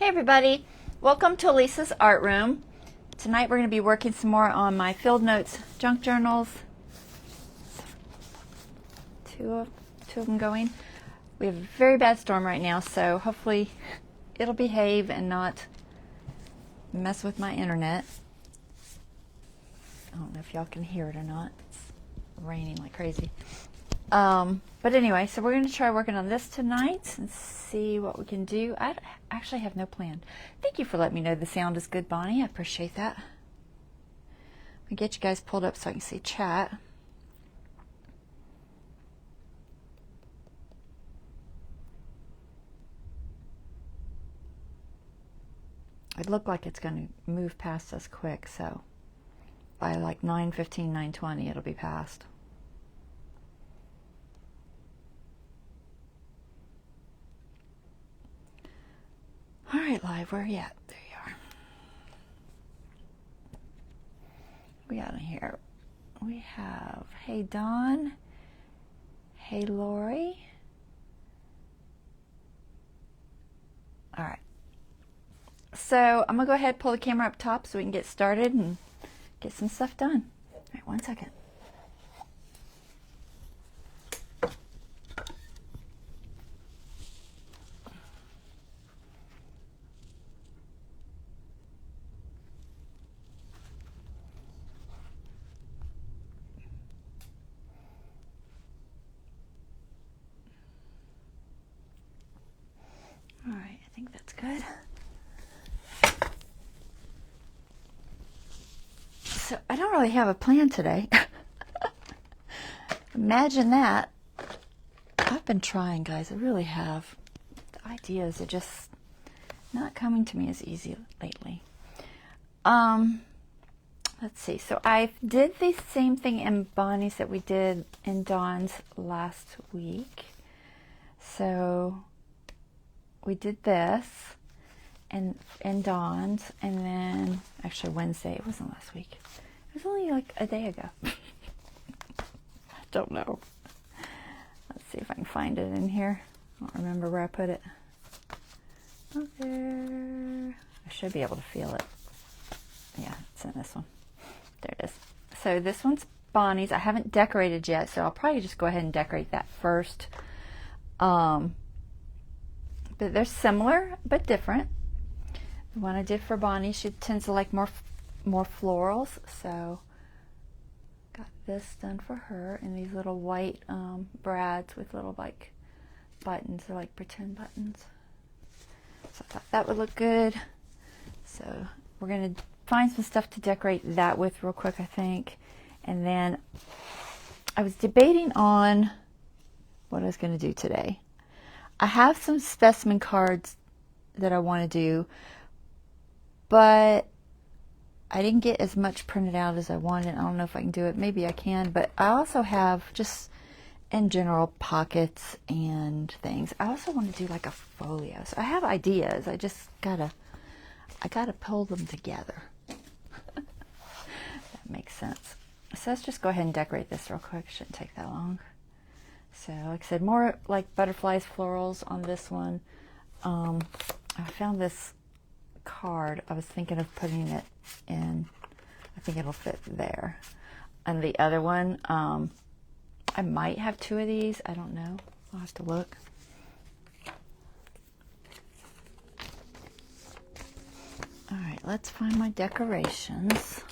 Hey everybody, welcome to Lisa's Art Room. Tonight we're going to be working some more on my field notes junk journals. Two of them going. We have a very bad storm right now, so hopefully it'll behave and not mess with my internet. I don't know if y'all can hear it or not. It's raining like crazy. But anyway, so we're going to try working on this tonight and see what we can do. I actually have no plan. Thank you for letting me know the sound is good, Bonnie. I appreciate that. I'll get you guys pulled up so I can see chat. It looked like it's going to move past us quick, so by like 9:15, 9:20 it'll be past. All right, live, where are you at? There you are. We got in here. We have, hey Dawn, hey Lori. All right. So I'm gonna go ahead and pull the camera up top so we can get started and get some stuff done. All right, 1 second. All right, I think that's good. So I don't really have a plan today. Imagine that. I've been trying, guys. I really have. The ideas are just not coming to me as easy lately. Let's see. So I did the same thing in Bonnie's that we did in Dawn's last week. So we did this in Dawn's, and then actually Wednesday. It wasn't last week. It was only like a day ago. I don't know. Let's see if I can find it in here. I don't remember where I put it. Oh, there. I should be able to feel it. Yeah, it's in this one. There it is. So this one's Bonnie's. I haven't decorated yet, so I'll probably just go ahead and decorate that first. But they're similar but different. The one I did for Bonnie, she tends to like more florals, so got this done for her in these little white brads with little like buttons. They're like pretend buttons. So I thought that would look good. So we're gonna find some stuff to decorate that with real quick, I think. And then I was debating on what I was gonna do today. I have some specimen cards that I want to do, but I didn't get as much printed out as I wanted. I don't know if I can do it. Maybe I can, but I also have just in general pockets and things. I also want to do like a folio. So I have ideas. I just gotta pull them together. That makes sense. So let's just go ahead and decorate this real quick. Shouldn't take that long. So like I said, more like butterflies, florals on this one. I found this card. I was thinking of putting it in. I think it'll fit there. And the other one, I might have two of these. I don't know. I'll have to look. All right, let's find my decorations.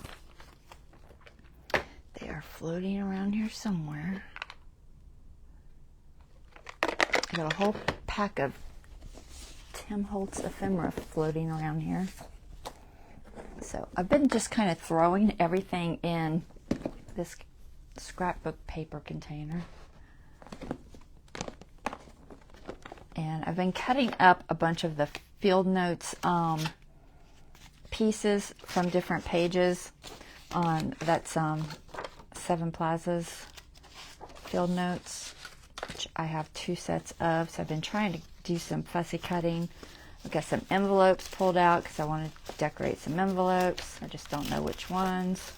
They are floating around here somewhere. I got a whole pack of Tim Holtz Ephemera floating around here. So I've been just kind of throwing everything in this scrapbook paper container. And I've been cutting up a bunch of the field notes pieces from different pages on that's Sevenplaza's field notes, which I have 2 sets of. So I've been trying to do some fussy cutting. I've got some envelopes pulled out because I want to decorate some envelopes. I just don't know which ones.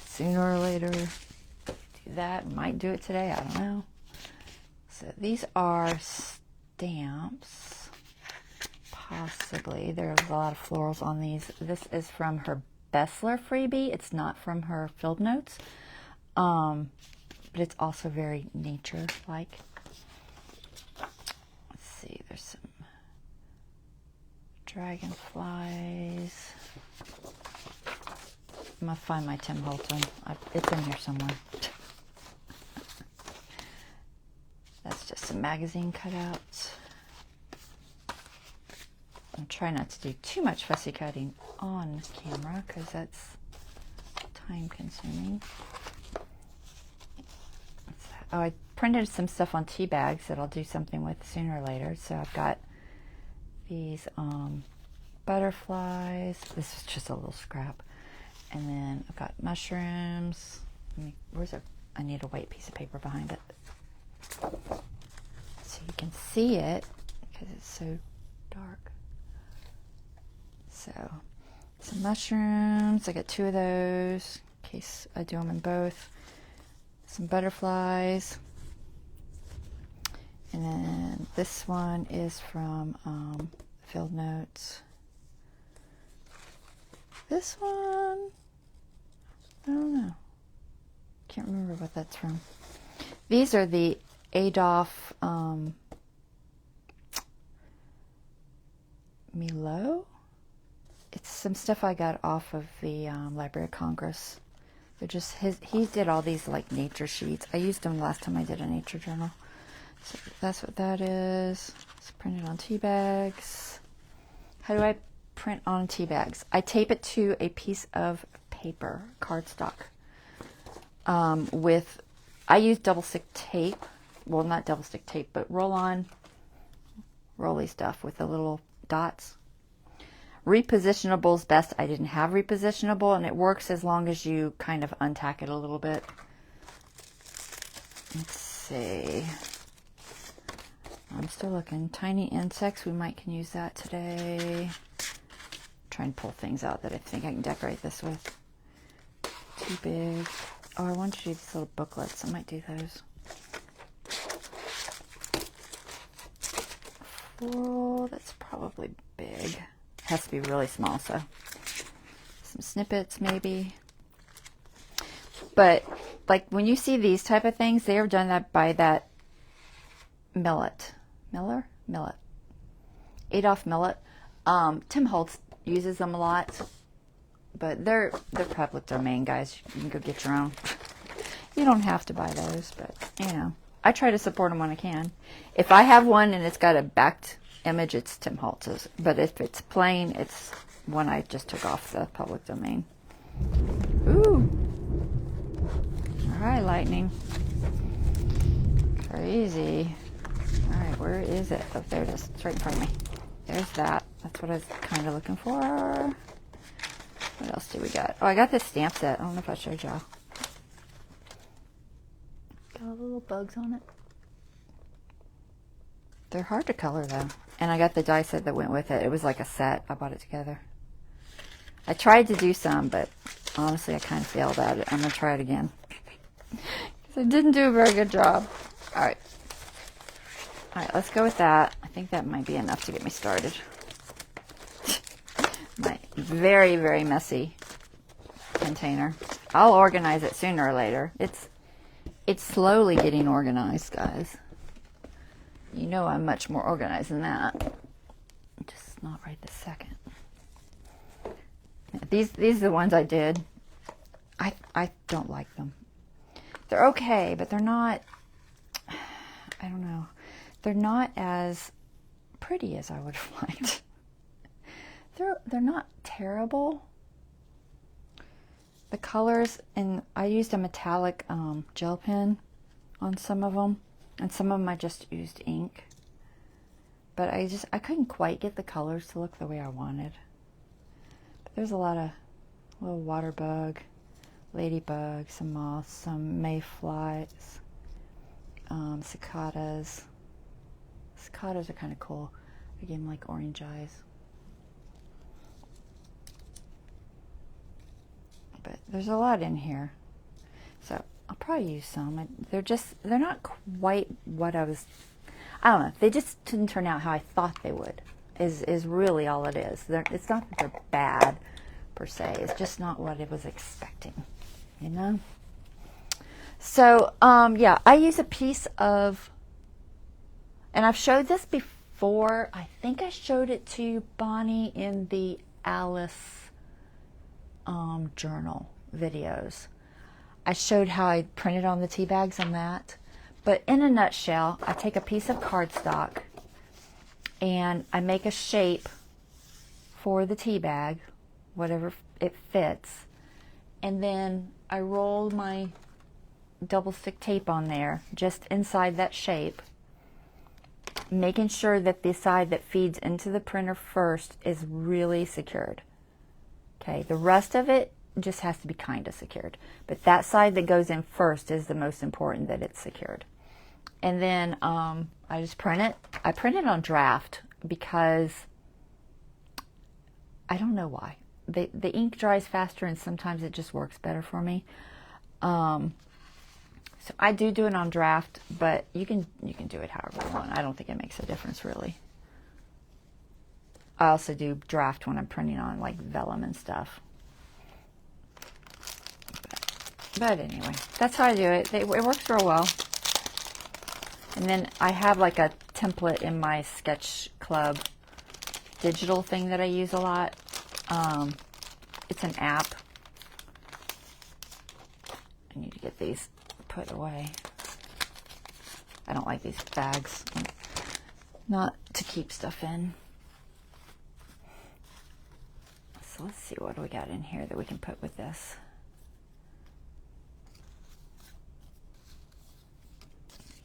Sooner or later, do that. Might do it today. I don't know. So these are stamps, possibly. There's a lot of florals on these. This is from her Bessler freebie. It's not from her field notes, but it's also very nature-like. Let's see, there's some dragonflies. I'm gonna find my Tim Holtz one. It's in here somewhere. That's just some magazine cutouts. I'm trying not to do too much fussy cutting on camera because that's time consuming. Oh, I printed some stuff on tea bags that I'll do something with sooner or later. So I've got these butterflies. This is just a little scrap. And then I've got mushrooms. I need a white piece of paper behind it so you can see it because it's so dark. So some mushrooms. I got 2 of those in case I do them in both. Some butterflies. And then this one is from Field Notes. This one, I don't know. Can't remember what that's from. These are the Adolf Milo. It's some stuff I got off of the Library of Congress. They're just he did all these like nature sheets. I used them last time I did a nature journal. So that's what that is. It's printed on tea bags. How do I print on tea bags? I tape it to a piece of paper, cardstock. I use double stick tape. Well, not double stick tape, but roll-on, rolly stuff with the little dots. Repositionable is best. I didn't have repositionable, and it works as long as you kind of untack it a little bit. Let's see. I'm still looking. Tiny insects. We might can use that today. Try and pull things out that I think I can decorate this with. Too big. Oh, I want to do these little booklets. I might do those. Floral. That's probably big. Has to be really small, so some snippets maybe. But like when you see these type of things, they are done that by that Millet. Adolf Millet. Tim Holtz uses them a lot, but they're public domain, guys. You can go get your own. You don't have to buy those, but you know, I try to support them when I can. If I have one and it's got a backed image, it's Tim Holtz's, but if it's plain, it's one I just took off the public domain. Ooh. All right, lightning. Crazy. All right, where is it? Oh, there it is. It's right in front of me. There's that. That's what I was kind of looking for. What else do we got? Oh, I got this stamp set. I don't know if I showed y'all. Got little bugs on it. They're hard to color though. And I got the die set that went with it. It was like a set. I bought it together. I tried to do some, but honestly, I kind of failed at it. I'm going to try it again. Because I didn't do a very good job. All right. All right, let's go with that. I think that might be enough to get me started. My very, very messy container. I'll organize it sooner or later. It's slowly getting organized, guys. You know I'm much more organized than that. Just not right this second. These are the ones I did. I don't like them. They're okay, but they're not, I don't know. They're not as pretty as I would have liked. They're not terrible. The colors, and I used a metallic gel pen on some of them, and some of them I just used ink. But I couldn't quite get the colors to look the way I wanted. But there's a lot of little water bug, ladybug, some moths, some mayflies, cicadas. Cicadas are kind of cool. They give them like orange eyes. But there's a lot in here, so I'll probably use some. They're not quite what I don't know, they just didn't turn out how I thought they would. is really all it is. It's not that they're bad per se. It's just not what it was expecting, you know? So, yeah, I use a piece of, and I've showed this before. I think I showed it to you, Bonnie, in the Alice journal videos. I showed how I printed on the tea bags on that. But in a nutshell, I take a piece of cardstock and I make a shape for the tea bag, whatever it fits, and then I roll my double stick tape on there just inside that shape, making sure that the side that feeds into the printer first is really secured. Okay, the rest of it just has to be kind of secured, but that side that goes in first is the most important, that it's secured. And then I just print it. I print it on draft because I don't know why. The ink dries faster and sometimes it just works better for me. So I do it on draft, but you can do it however you want. I don't think it makes a difference really. I also do draft when I'm printing on like vellum and stuff. But anyway, that's how I do it. It works real well. And then I have like a template in my Sketch Club digital thing that I use a lot. It's an app. I need to get these put away. I don't like these bags. Not to keep stuff in. So let's see, what do we got in here that we can put with this?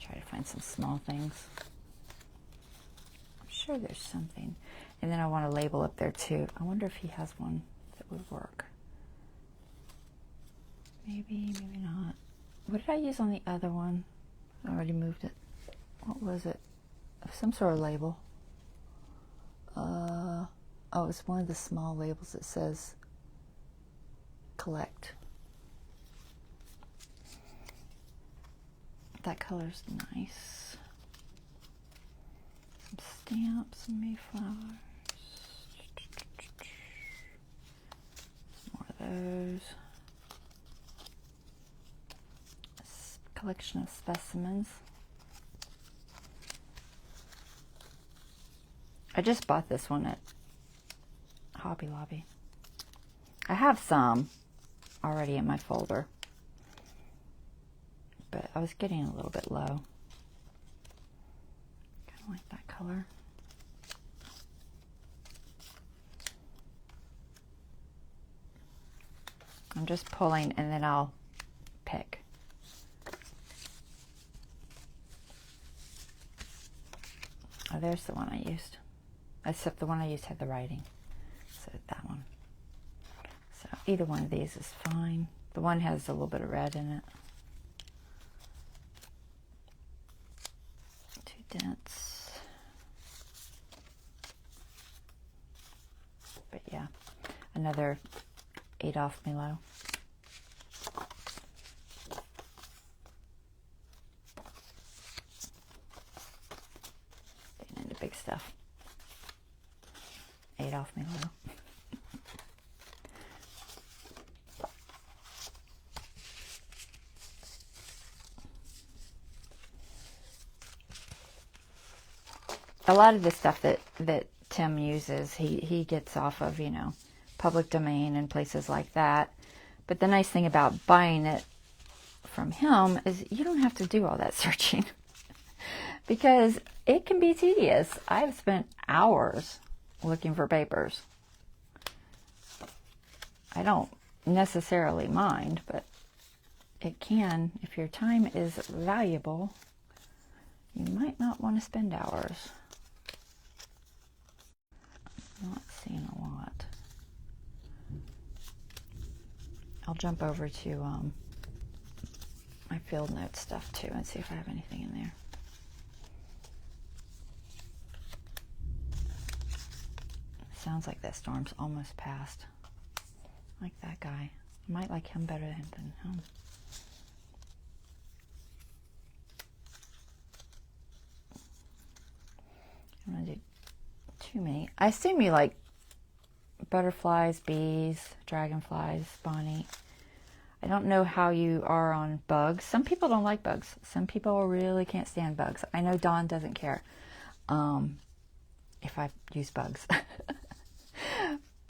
Try to find some small things. I'm sure there's something. And then I want a label up there too. I wonder if he has one that would work. Maybe, maybe not. What did I use on the other one? I already moved it. What was it? Some sort of label. Oh, it's one of the small labels that says collect. That color's nice. Some stamps, some Mayflowers. Some more of those. A collection of specimens. I just bought this one at Hobby Lobby. I have some already in my folder, but I was getting a little bit low. Kind of like that color. I'm just pulling and then I'll pick. Oh, there's the one I used. Except the one I used had the writing. So that one. So either one of these is fine. The one has a little bit of red in it. Too dense. But yeah, another 8 off Milo. Getting into big stuff. 8 off Milo. A lot of the stuff that Tim uses, he gets off of, you know, public domain and places like that. But the nice thing about buying it from him is you don't have to do all that searching because it can be tedious. I've spent hours looking for papers. I don't necessarily mind, but it can, if your time is valuable, you might not want to spend hours. Not seeing a lot. I'll jump over to my field note stuff too and see if I have anything in there. Sounds like that storm's almost past. Like that guy. I might like him better than him. I'm going to do too many. I assume you like butterflies, bees, dragonflies, Bonnie. I don't know how you are on bugs. Some people don't like bugs. Some people really can't stand bugs. I know Dawn doesn't care if I use bugs.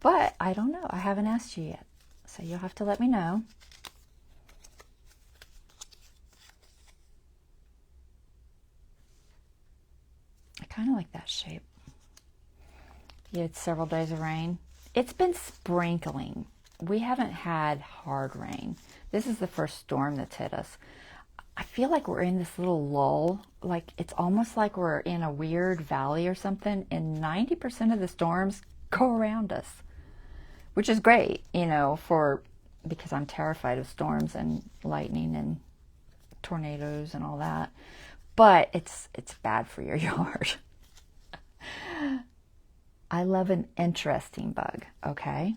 But I don't know. I haven't asked you yet. So you'll have to let me know. I kind of like that shape. You had several days of rain. It's been sprinkling. We haven't had hard rain. This is the first storm that's hit us. I feel like we're in this little lull. Like it's almost like we're in a weird valley or something. And 90% of the storms go around us, which is great, you know, because I'm terrified of storms and lightning and tornadoes and all that. But it's bad for your yard. I love an interesting bug, okay?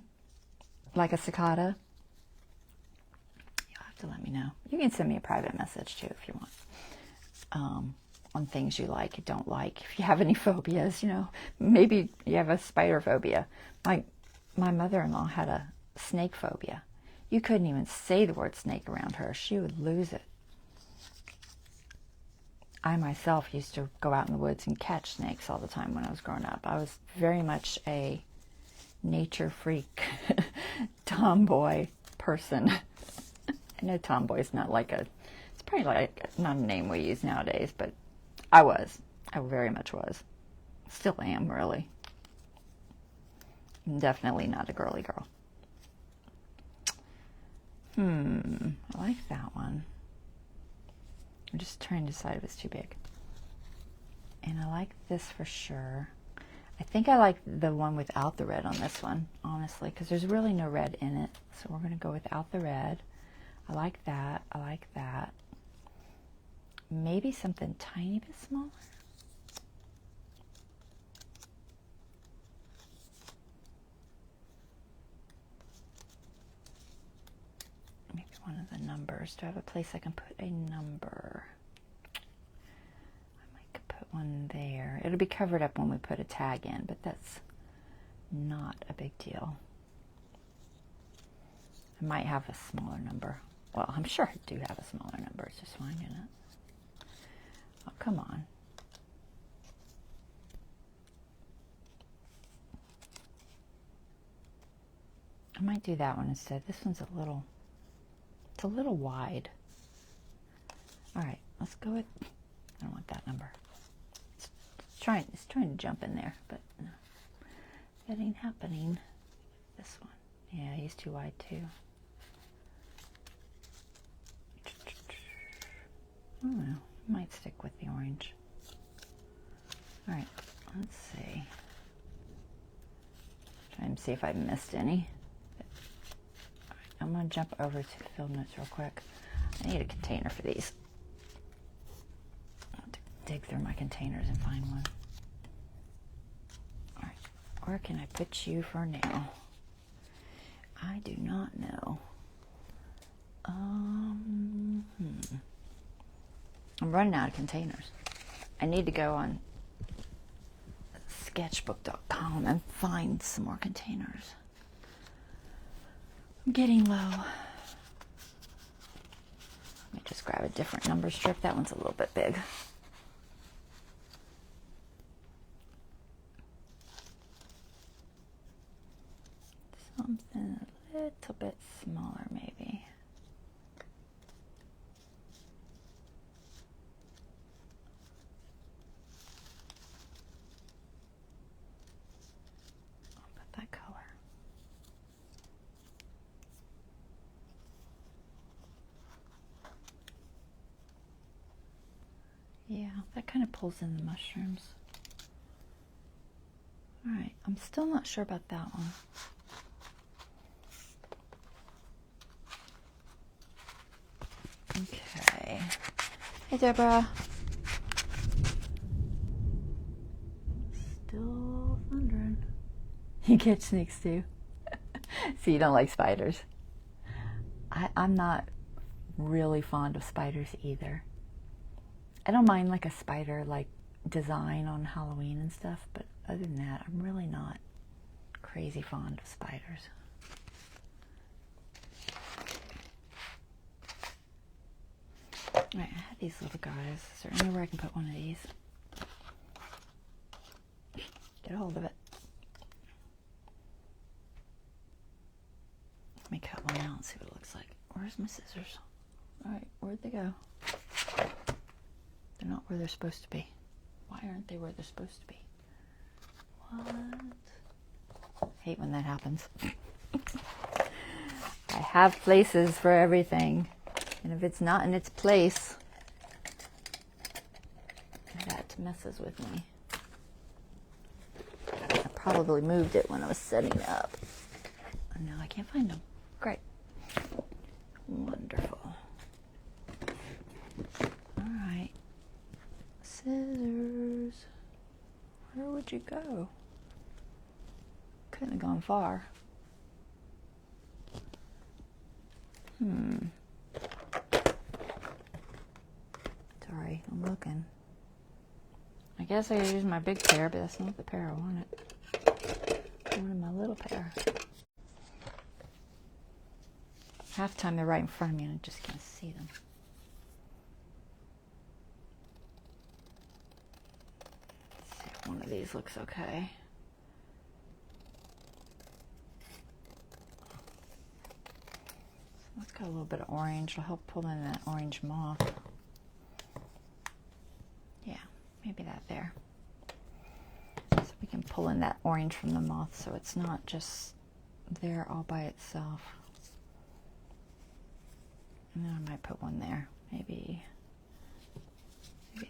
Like a cicada. You'll have to let me know. You can send me a private message too if you want. On things you like, you don't like. If you have any phobias, you know, maybe you have a spider phobia. My mother-in-law had a snake phobia. You couldn't even say the word snake around her. She would lose it. I myself used to go out in the woods and catch snakes all the time when I was growing up. I was very much a nature freak, tomboy person. I know tomboy is not like it's probably like not a name we use nowadays, but I very much was. Still am, really. Definitely not a girly girl. I like that one. I'm just trying to decide if it's too big. And I like this for sure. I think I like the one without the red on this one, honestly, because there's really no red in it. So we're going to go without the red. I like that. I like that. Maybe something tiny bit smaller. Maybe one of the numbers. Do I have a place I can put a number? I might put one there. It'll be covered up when we put a tag in, but that's not a big deal. I might have a smaller number. Well, I'm sure I do have a smaller number. It's just finding it. Oh, come on. I might do that one instead. This one's it's a little wide. All right, let's go with, I don't want that number. It's trying to jump in there, but no, that ain't happening. This one. Yeah, he's too wide too. I don't know. Might stick with the orange. All right, let's see. Try and see if I missed any. All right, I'm going to jump over to the field notes real quick. I need a container for these. I'll have to dig through my containers and find one. All right, where can I put you for now? I do not know. I'm running out of containers. I need to go on sketchbook.com and find some more containers. I'm getting low. Let me just grab a different number strip. That one's a little bit big. Something a little bit smaller, maybe. That color. Yeah, that kind of pulls in the mushrooms. All right, I'm still not sure about that one. Okay. Hey, Deborah. Still wondering. You catch snakes too. So you don't like spiders. I'm not really fond of spiders either. I don't mind like a spider like design on Halloween and stuff, but other than that, I'm really not crazy fond of spiders. Alright, I have these little guys. Is there anywhere I can put one of these? Get a hold of it. Let me cut one out and see what it looks like. Where's my scissors? Alright, where'd they go? They're not where they're supposed to be. Why aren't they where they're supposed to be? What? Hate when that happens. I have places for everything. And if it's not in its place, that messes with me. I probably moved it when I was setting it up. And now I can't find them. Great. Wonderful. Alright. Scissors. Where would you go? Couldn't have gone far. Sorry, I'm looking. I guess I use my big pair, but that's not the pair I wanted. I wanted my little pair. Half the time they're right in front of me and I just can't see them. Let's see if one of these looks okay. So it's got a little bit of orange. It'll help pull in that orange moth. Yeah, maybe that there. So we can pull in that orange from the moth so it's not just there all by itself. And then I might put one there. Maybe this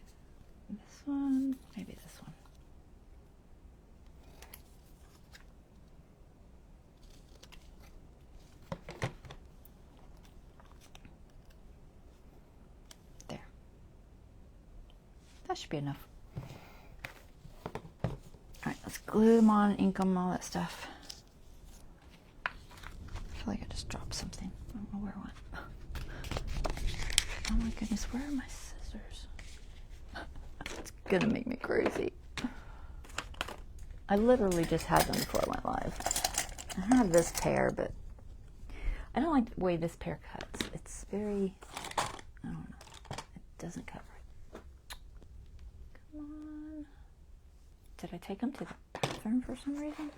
one, maybe this one. There. That should be enough. Alright, let's glue them on, ink them, all that stuff. I feel like I just dropped something. I don't know where it went. Oh my goodness, where are my scissors? It's gonna make me crazy. I literally just had them before I went live. I have this pair, but I don't like the way this pair cuts. It's very, I don't know, it doesn't cut right. Come on. Did I take them to the bathroom for some reason?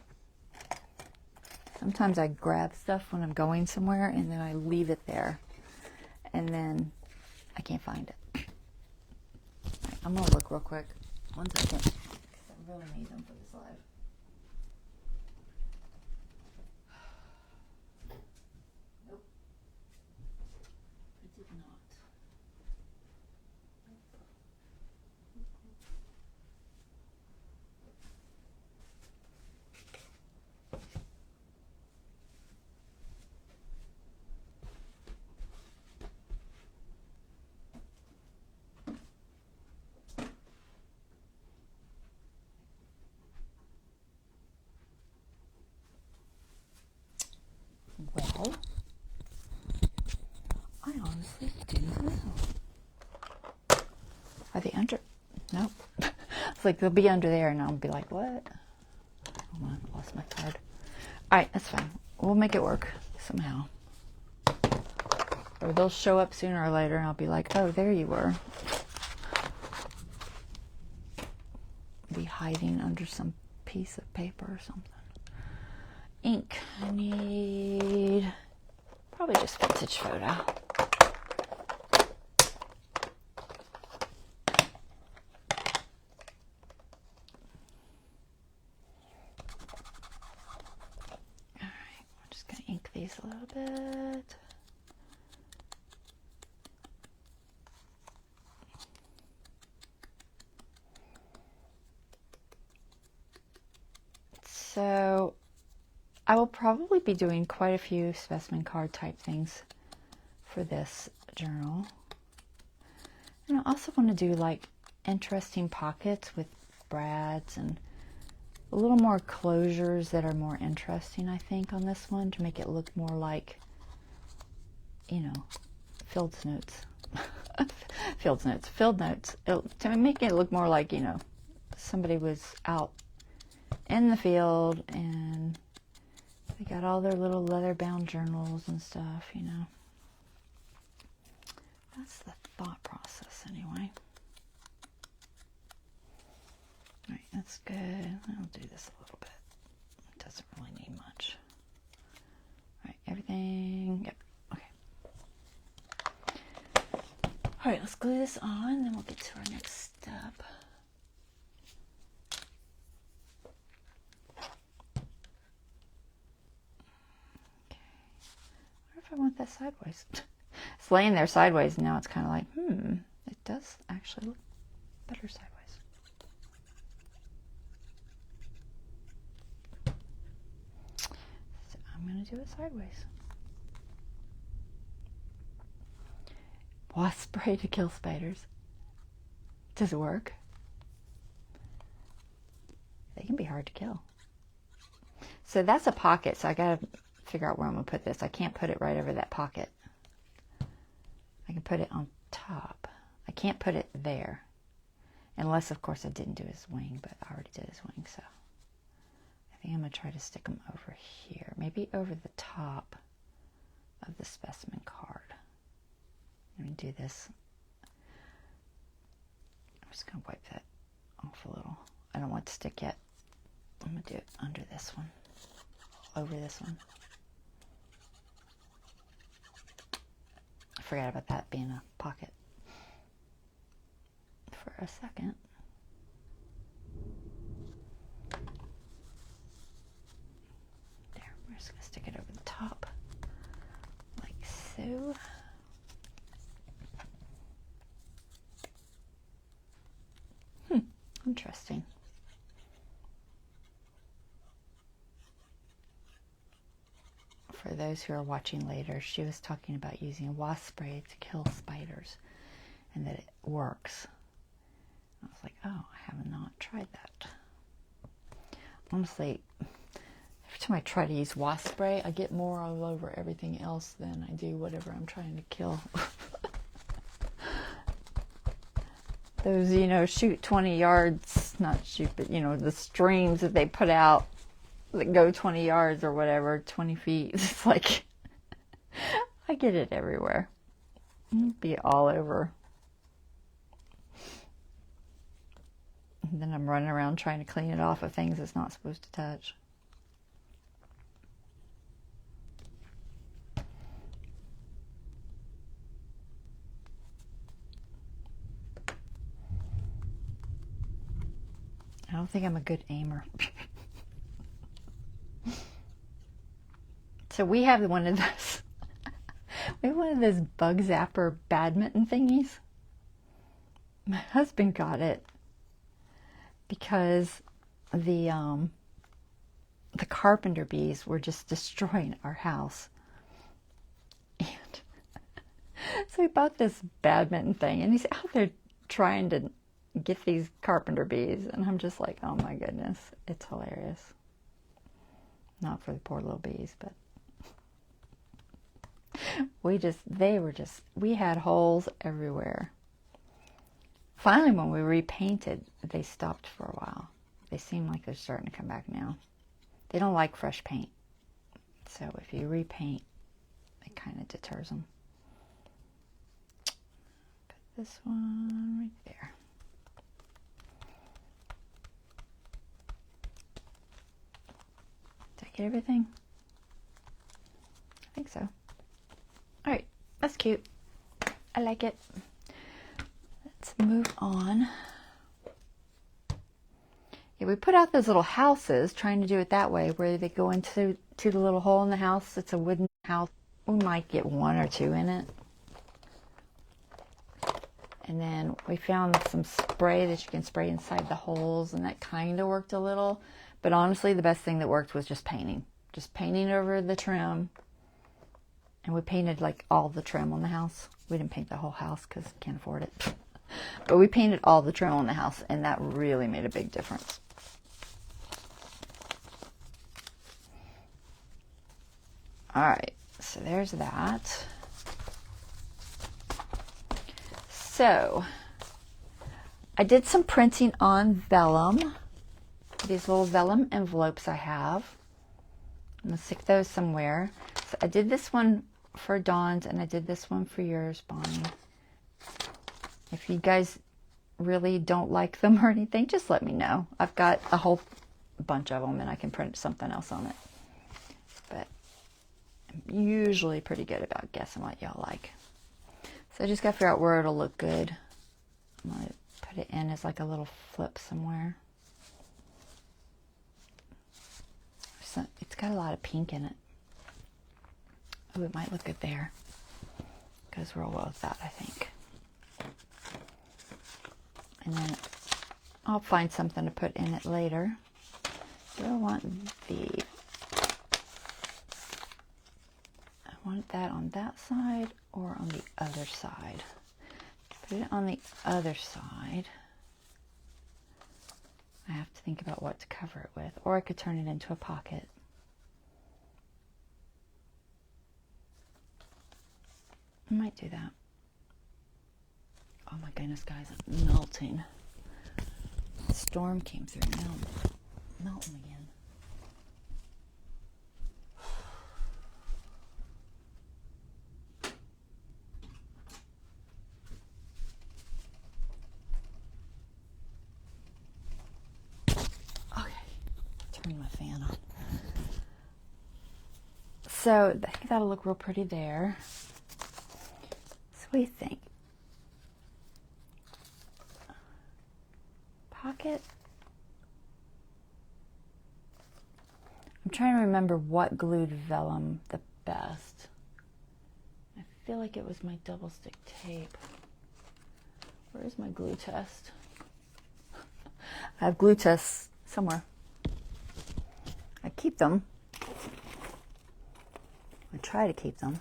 Sometimes I grab stuff when I'm going somewhere and then I leave it there. And then I can't find it. Right, I'm gonna look real quick. 1 second. Because I really need them for this live. Nope. I did not. Well, I honestly didn't know. Are they under? Nope. It's like they'll be under there and I'll be like, what? Hold on, I lost my card. Alright, that's fine. We'll make it work somehow. Or they'll show up sooner or later and I'll be like, oh, there you were. Be hiding under some piece of paper or something. Ink. I need probably just vintage photo. Alright, we're just going to ink these a little bit. So I will probably be doing quite a few specimen card type things for this journal. And I also want to do like interesting pockets with brads and a little more closures that are more interesting, I think, on this one to make it look more like, you know, field notes. Field notes. To make it look more like, you know, somebody was out in the field, and they got all their little leather-bound journals and stuff, you know. That's the thought process, anyway. All right, that's good. I'll do this a little bit. It doesn't really need much. All right, everything. Yep. Okay. All right, let's glue this on, then we'll get to our next step. Okay. I wonder if I want that sideways. It's laying there sideways, and now it's kind of like, it does actually look better sideways. So I'm going to do it sideways. Wasp spray to kill spiders. Does it work? They can be hard to kill. So that's a pocket, so I got to figure out where I'm going to put this. I can't put it right over that pocket. I can put it on top. I can't put it there. Unless, of course, I didn't do his wing, but I already did his wing, so I think I'm going to try to stick them over here. Maybe over the top of the specimen card. Let me do this. I'm just going to wipe that off a little. I don't want it to stick yet. I'm going to do it under this one, over this one. I forgot about that being a pocket for a second. There, we're just going to stick it over the top, like so. Interesting. For those who are watching later, she was talking about using wasp spray to kill spiders and that it works. I was like, oh, I have not tried that. Honestly, every time I try to use wasp spray, I get more all over everything else than I do whatever I'm trying to kill. Those, you know, shoot 20 yards, not shoot, but, you know, the streams that they put out that go 20 yards or whatever, 20 feet. It's like, I get it everywhere. It'd be all over. And then I'm running around trying to clean it off of things it's not supposed to touch. I don't think I'm a good aimer. So we have one of those. We have one of those bug zapper badminton thingies. My husband got it because the carpenter bees were just destroying our house, and so he bought this badminton thing, and he's out there trying to get these carpenter bees, and I'm just like, oh my goodness, it's hilarious. Not for the poor little bees, but we had holes everywhere. Finally, when we repainted, they stopped for a while. They seem like they're starting to come back now. They don't like fresh paint, so if you repaint, it kind of deters them. Put this one right there. Did I get everything? I think so. All right, that's cute. I like it. Let's move on. Yeah, we put out those little houses, trying to do it that way, where they go into the little hole in the house. It's a wooden house. We might get one or two in it. And then we found some spray that you can spray inside the holes, and that kind of worked a little. But honestly, the best thing that worked was just painting. Just painting over the trim. And we painted like all the trim on the house. We didn't paint the whole house because we can't afford it. But we painted all the trim on the house, and that really made a big difference. All right, so there's that. So I did some printing on vellum. these little vellum envelopes I have. I'm going to stick those somewhere. So I did this one for Dawn's, and I did this one for yours, Bonnie. If you guys really don't like them or anything, just let me know. I've got a whole bunch of them, and I can print something else on it. But I'm usually pretty good about guessing what y'all like. So I just got to figure out where it'll look good. I'm going to put it in as like a little flip somewhere. So it's got a lot of pink in it. Oh, it might look good there. Goes real well with that, I think. And then I'll find something to put in it later. Do I want I want that on that side or on the other side? Put it on the other side. I have to think about what to cover it with, or I could turn it into a pocket. I might do that. Oh my goodness, guys, I'm melting. The storm came through, now I'm melting again. Turn my fan on. So I think that'll look real pretty there. So what do you think? Pocket? I'm trying to remember what glued vellum the best. I feel like it was my double stick tape. Where is my glue test? I have glue tests somewhere. I keep them. I try to keep them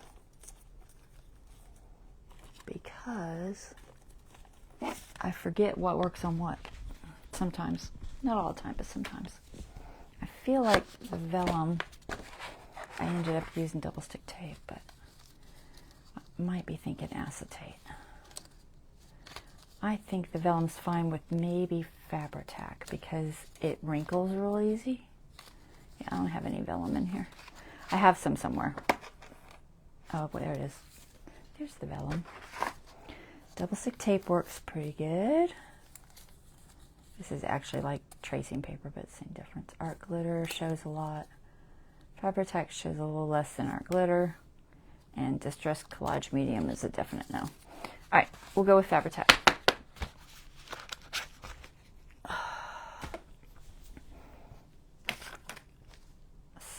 because I forget what works on what. Sometimes. Not all the time, but sometimes. I feel like the vellum, I ended up using double stick tape, but I might be thinking acetate. I think the vellum's fine with maybe Fabri-Tac because it wrinkles real easy. Yeah, I don't have any vellum in here. I have some somewhere. Oh, there it is. There's the vellum. Double stick tape works pretty good. This is actually like tracing paper, but same difference. Art glitter shows a lot. Fabri-Tac shows a little less than art glitter. And Distress Collage Medium is a definite no. All right, we'll go with Fabri-Tac.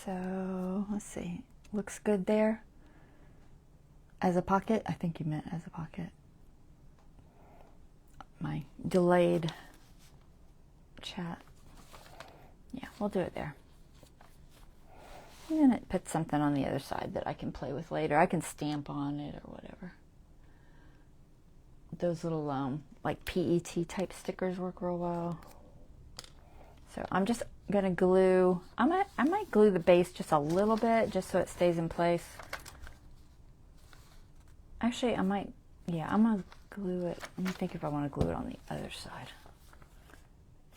So let's see, looks good there. As a pocket, I think you meant as a pocket. My delayed chat. Yeah, we'll do it there. And then it puts something on the other side that I can play with later. I can stamp on it or whatever. Those little like PET type stickers work real well. So I'm just gonna glue, I might glue the base just a little bit just so it stays in place. Actually, I'm gonna glue it. Let me think if I want to glue it on the other side.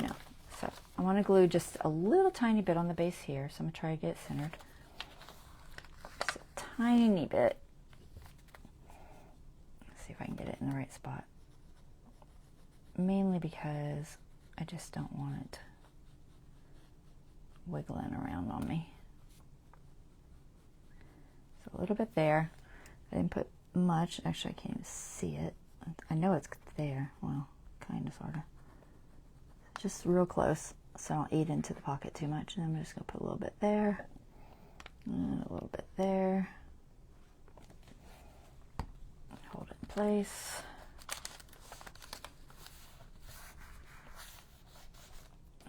No, so I want to glue just a little tiny bit on the base here. So I'm gonna try to get it centered. Just a tiny bit. Let's see if I can get it in the right spot. Mainly because I just don't want it wiggling around on me. So a little bit there. I didn't put much. Actually, I can't even see it. I know it's there. Well, kind of, sort of. Just real close, so I don't eat into the pocket too much. And I'm just going to put a little bit there. And a little bit there. Hold it in place.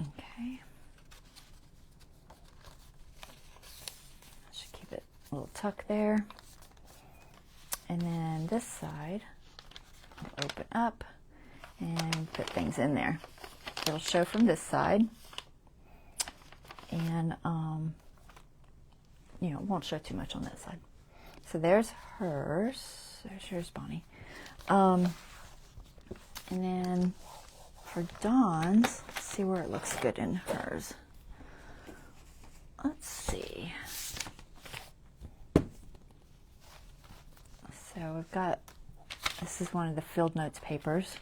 Okay. Should keep it a little tuck there. And then this side, I'll open up and put things in there. It'll show from this side. And, you know, it won't show too much on that side. So there's hers. There's yours, Bonnie. And then for Dawn's, let's see where it looks good in hers. Let's see. So we've got, this is one of the Field Notes papers.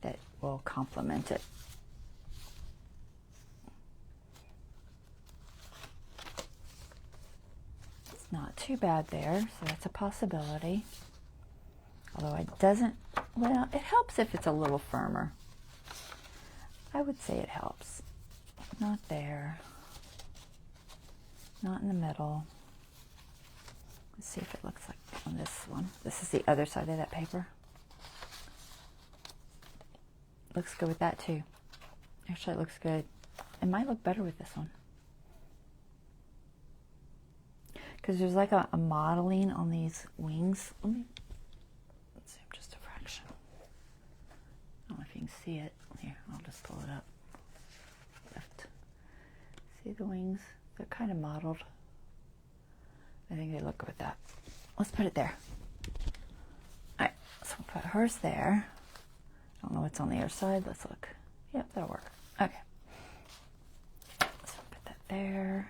That will complement it. It's not too bad there, so that's a possibility. Although it doesn't, well, it helps if it's a little firmer. I would say it helps. Not there. Not in the middle. Let's see if it looks like on this one. This is the other side of that paper. Looks good with that too. Actually, it looks good. It might look better with this one. Because there's like a modeling on these wings. Let's zoom just a fraction. I don't know if you can see it. Here, I'll just pull it up. Left. See the wings? They're kind of modeled. I think they look good with that. Let's put it there. Alright, so we'll put hers there. I don't know what's on the other side. Let's look. Yep, that'll work. Okay. So put that there.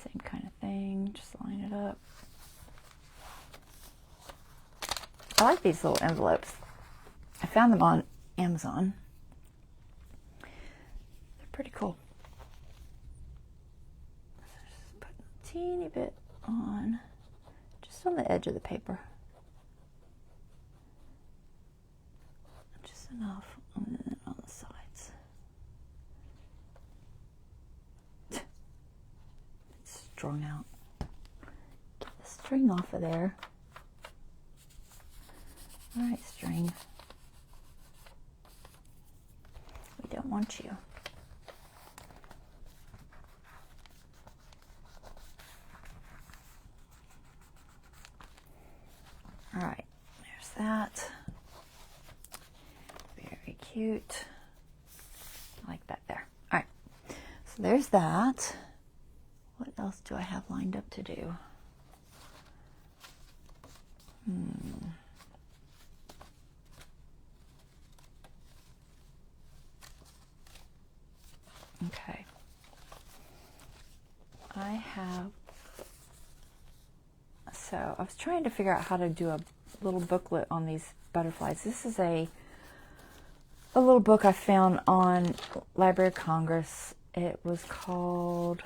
Same kind of thing. Just line it up. I like these little envelopes. I found them on Amazon. They're pretty cool. So just put a teeny bit on, just on the edge of the paper. Just enough, and then on the sides. It's strung out. Get the string off of there. Alright, string. We don't want you. Alright, there's that. Very cute. I like that there. Alright, so there's that. What else do I have lined up to do? Okay. I have, so I was trying to figure out how to do a little booklet on these butterflies. This is a little book I found on Library of Congress. It was called,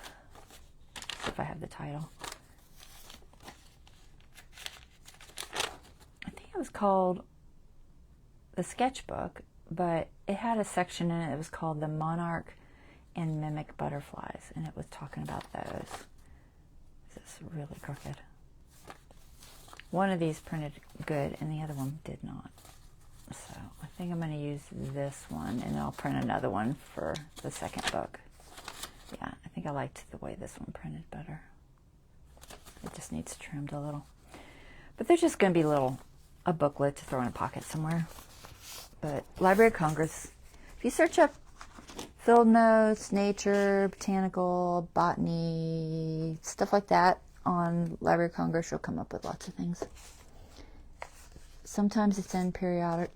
let's see if I have the title. I think it was called The Sketchbook, but it had a section in it that was called The Monarch and Mimic Butterflies, and it was talking about those. This is really crooked. One of these printed good and the other one did not. So I think I'm going to use this one, and I'll print another one for the second book. Yeah, I think I liked the way this one printed better. It just needs trimmed a little. But there's just going to be a booklet to throw in a pocket somewhere. But Library of Congress, if you search up Field Notes, Nature, Botanical, Botany, stuff like that on Library of Congress, you'll come up with lots of things. Sometimes it's in periodicals.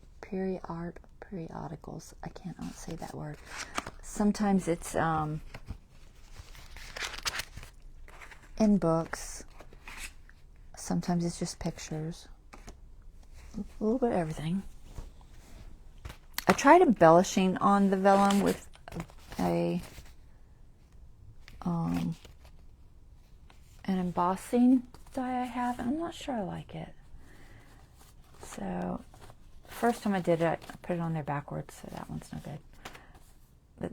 I cannot say that word. Sometimes it's in books. Sometimes it's just pictures. A little bit of everything. I tried embellishing on the vellum with an embossing die I have, and I'm not sure I like it. So, first time I did it, I put it on there backwards, so that one's no good. But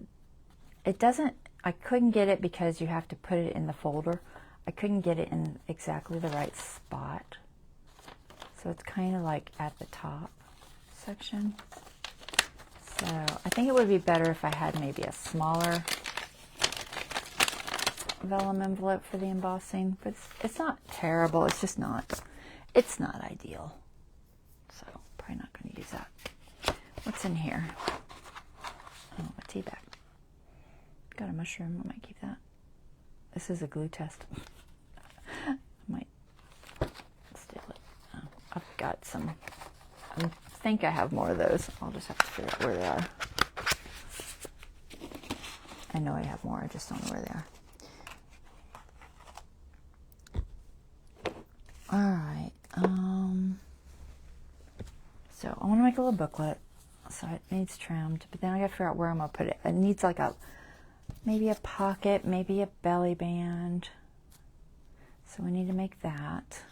it doesn't, I couldn't get it because you have to put it in the folder. I couldn't get it in exactly the right spot. So it's kind of like at the top section. So I think it would be better if I had maybe a smaller vellum envelope for the embossing, but it's not terrible. It's just not, it's not ideal. So probably not going to use that. What's in here? Oh, a tea bag. Got a mushroom. I might keep that. This is a glue test. some, I think I have more of those. I'll just have to figure out where they are. I know I have more, I just don't know where they are. All right, so I want to make a little booklet, so it needs trimmed, but then I got to figure out where I'm going to put it. It needs like maybe a pocket, maybe a belly band. So we need to make that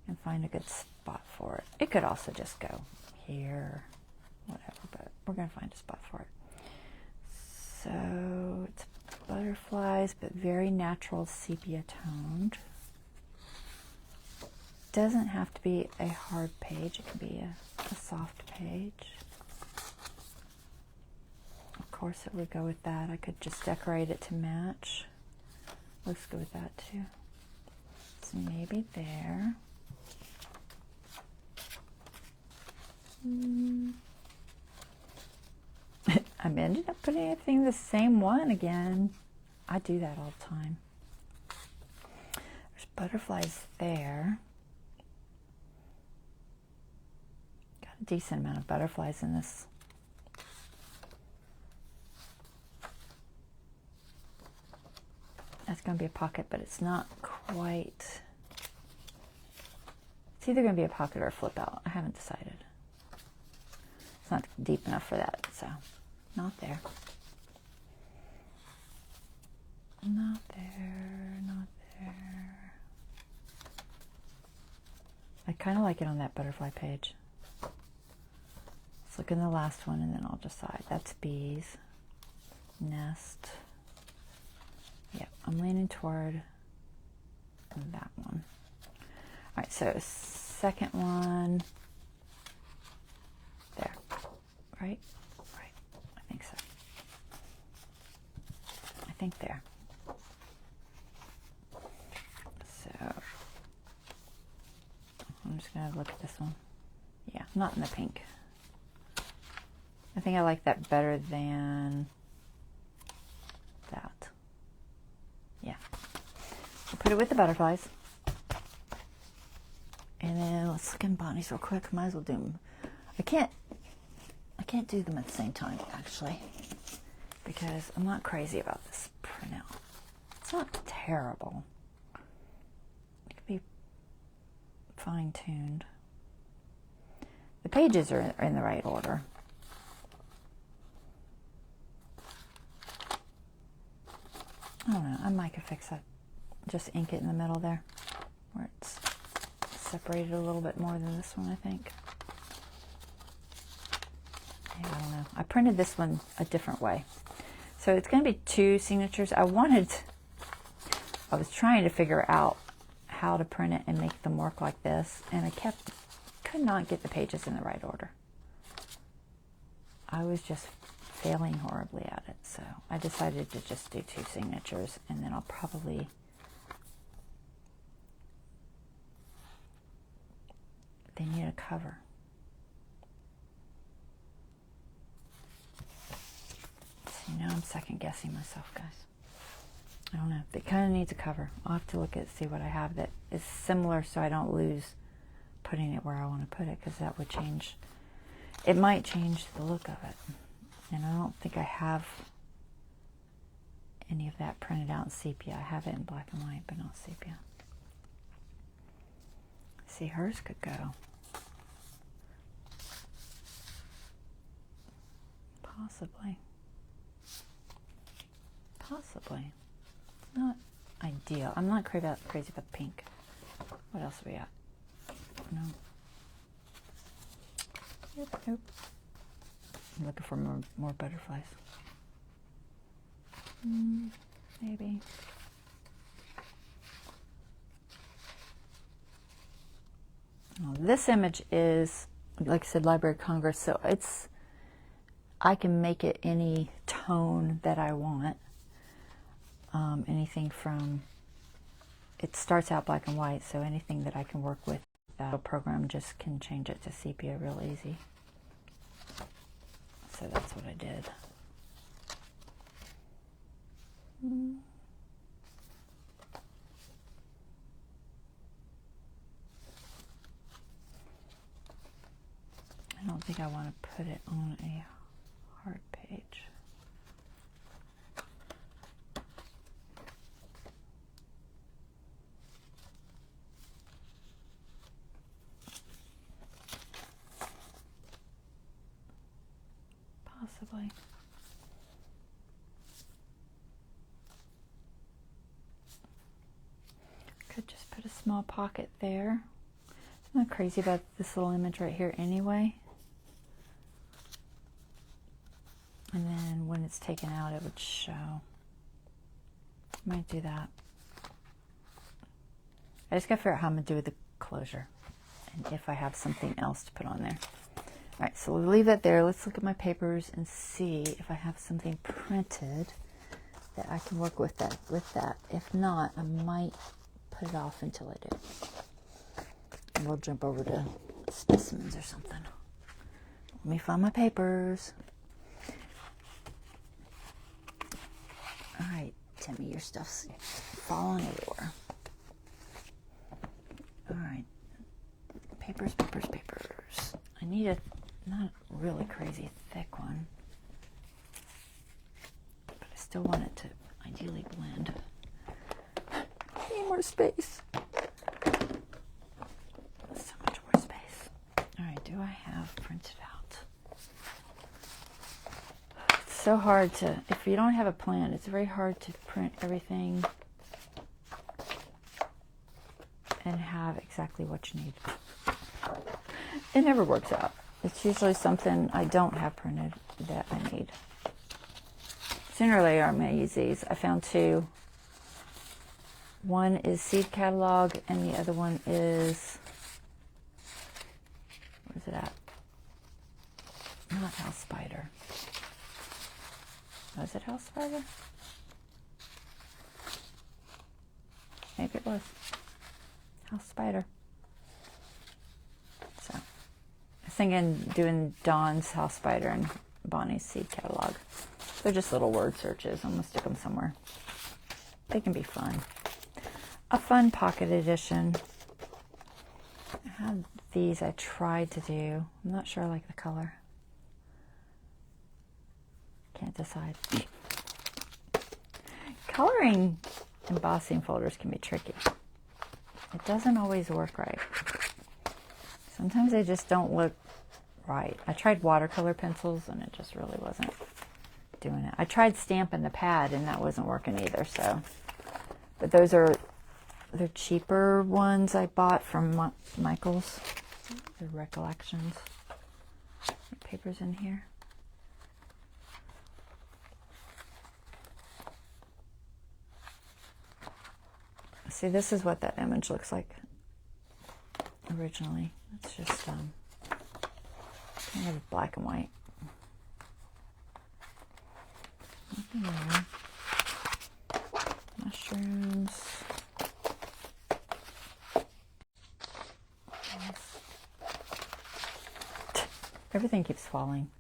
and find a good spot for it. It could also just go here, whatever, but we're going to find a spot for it. So it's butterflies, but very natural sepia toned. Doesn't have to be a hard page. It can be a soft page. Of course, it would go with that. I could just decorate it to match. Looks good with that too. So maybe there. I'm ending up putting everything the same one again. I do that all the time. There's butterflies there. Got a decent amount of butterflies in this. That's going to be a pocket, but it's not quite. It's either going to be a pocket or a flip out. I haven't decided. It's not deep enough for that, so not there. Not there, not there. I kind of like it on that butterfly page. Let's look in the last one and then I'll decide. That's bees. Nest. Yep, I'm leaning toward that one. All right, so second one. There. Right? Right. I think so. I think there. So I'm just going to look at this one. Yeah, not in the pink. I think I like that better than that. Yeah. I'll put it with the butterflies. And then let's look in Bonnie's real quick. Might as well do them. I can't do them at the same time, actually, because I'm not crazy about this printout. It's not terrible. It could be fine-tuned. The pages are in the right order. I don't know. I might could fix that. Just ink it in the middle there, where it's separated a little bit more than this one, I think. Yeah, I don't know. I printed this one a different way. So it's going to be 2 signatures. I was trying to figure out how to print it and make them work like this, and I could not get the pages in the right order. I was just failing horribly at it, so I decided to just do 2 signatures, and then I'll probably they need a cover. See, now I'm second guessing myself, guys. I don't know. It kind of needs a cover. I'll have to look at see what I have that is similar, so I don't lose putting it where I want to put it, because that would change. It might change the look of it. And I don't think I have any of that printed out in sepia. I have it in black and white, but not sepia. See, hers could go. Possibly. Possibly. Not ideal. I'm not crazy about pink. What else are we at? No. Nope. I'm looking for more butterflies. Maybe. Oh, this image is, like I said, Library of Congress, so I can make it any tone that I want. Anything from, it starts out black and white, so anything that I can work with, the program just can change it to sepia real easy. So that's what I did. I don't think I want to put it on a hard page. Possibly. Could just put a small pocket there. I'm not crazy about this little image right here anyway. And then when it's taken out, it would show. Might do that. I just gotta figure out how I'm gonna do the closure and if I have something else to put on there. All right, so we'll leave that there. Let's look at my papers and see if I have something printed that I can work with that. If not, I might put it off until I do. And we'll jump over to specimens or something. Let me find my papers. All right, Timmy, your stuff's falling everywhere. All right, papers. I need a not really crazy thick one, but I still want it to ideally blend. I need more space. So much more space. All right, do I have printed out? It's so hard to, if you don't have a plan, it's very hard to print everything and have exactly what you need. It never works out. It's usually something I don't have printed that I need. Sooner or later, I'm going to use these. I found two. One is seed catalog, and the other one is, where's it at? Not House Spider. Was it House Spider? Maybe it was. House Spider. So, I was thinking doing Dawn's House Spider and Bonnie's seed catalog. They're just little word searches. I'm going to stick them somewhere. They can be fun. A fun pocket edition. I had these I tried to do. I'm not sure I like the color. Can't decide. Coloring embossing folders can be tricky. It doesn't always work right. Sometimes they just don't look right. I tried watercolor pencils and it just really wasn't doing it. I tried stamping the pad and that wasn't working either. So, but those are the cheaper ones I bought from Michael's. The Recollections. What paper's in here? See, this is what that image looks like originally. It's just kind of black and white. Nothing there. Mushrooms. Everything keeps falling.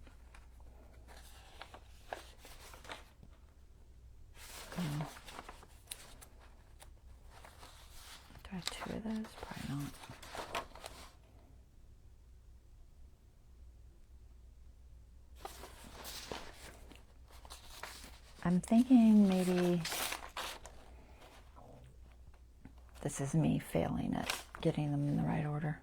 Do I have two of those? Probably not. I'm thinking maybe this is me failing at getting them in the right order.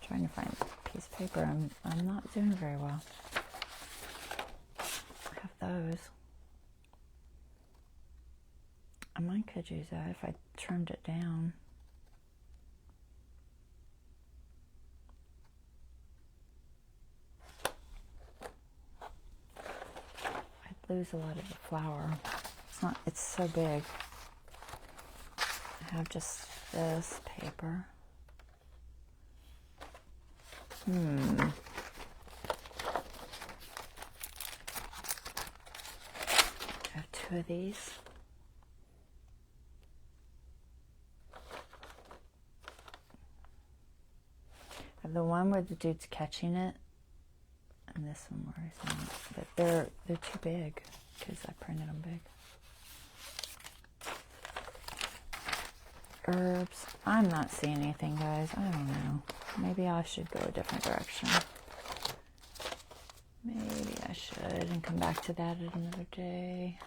Trying to find a piece of paper. I'm not doing very well. I have those. I might could use that if I trimmed it down. I'd lose a lot of the flower. It's so big. I have just this paper. I have two of these. I have the one where the dude's catching it, and this one where he's not. But they're too big because I printed them big. herbs. I'm not seeing anything, guys. I don't know. Maybe I should go a different direction. Maybe I should and come back to that at another day.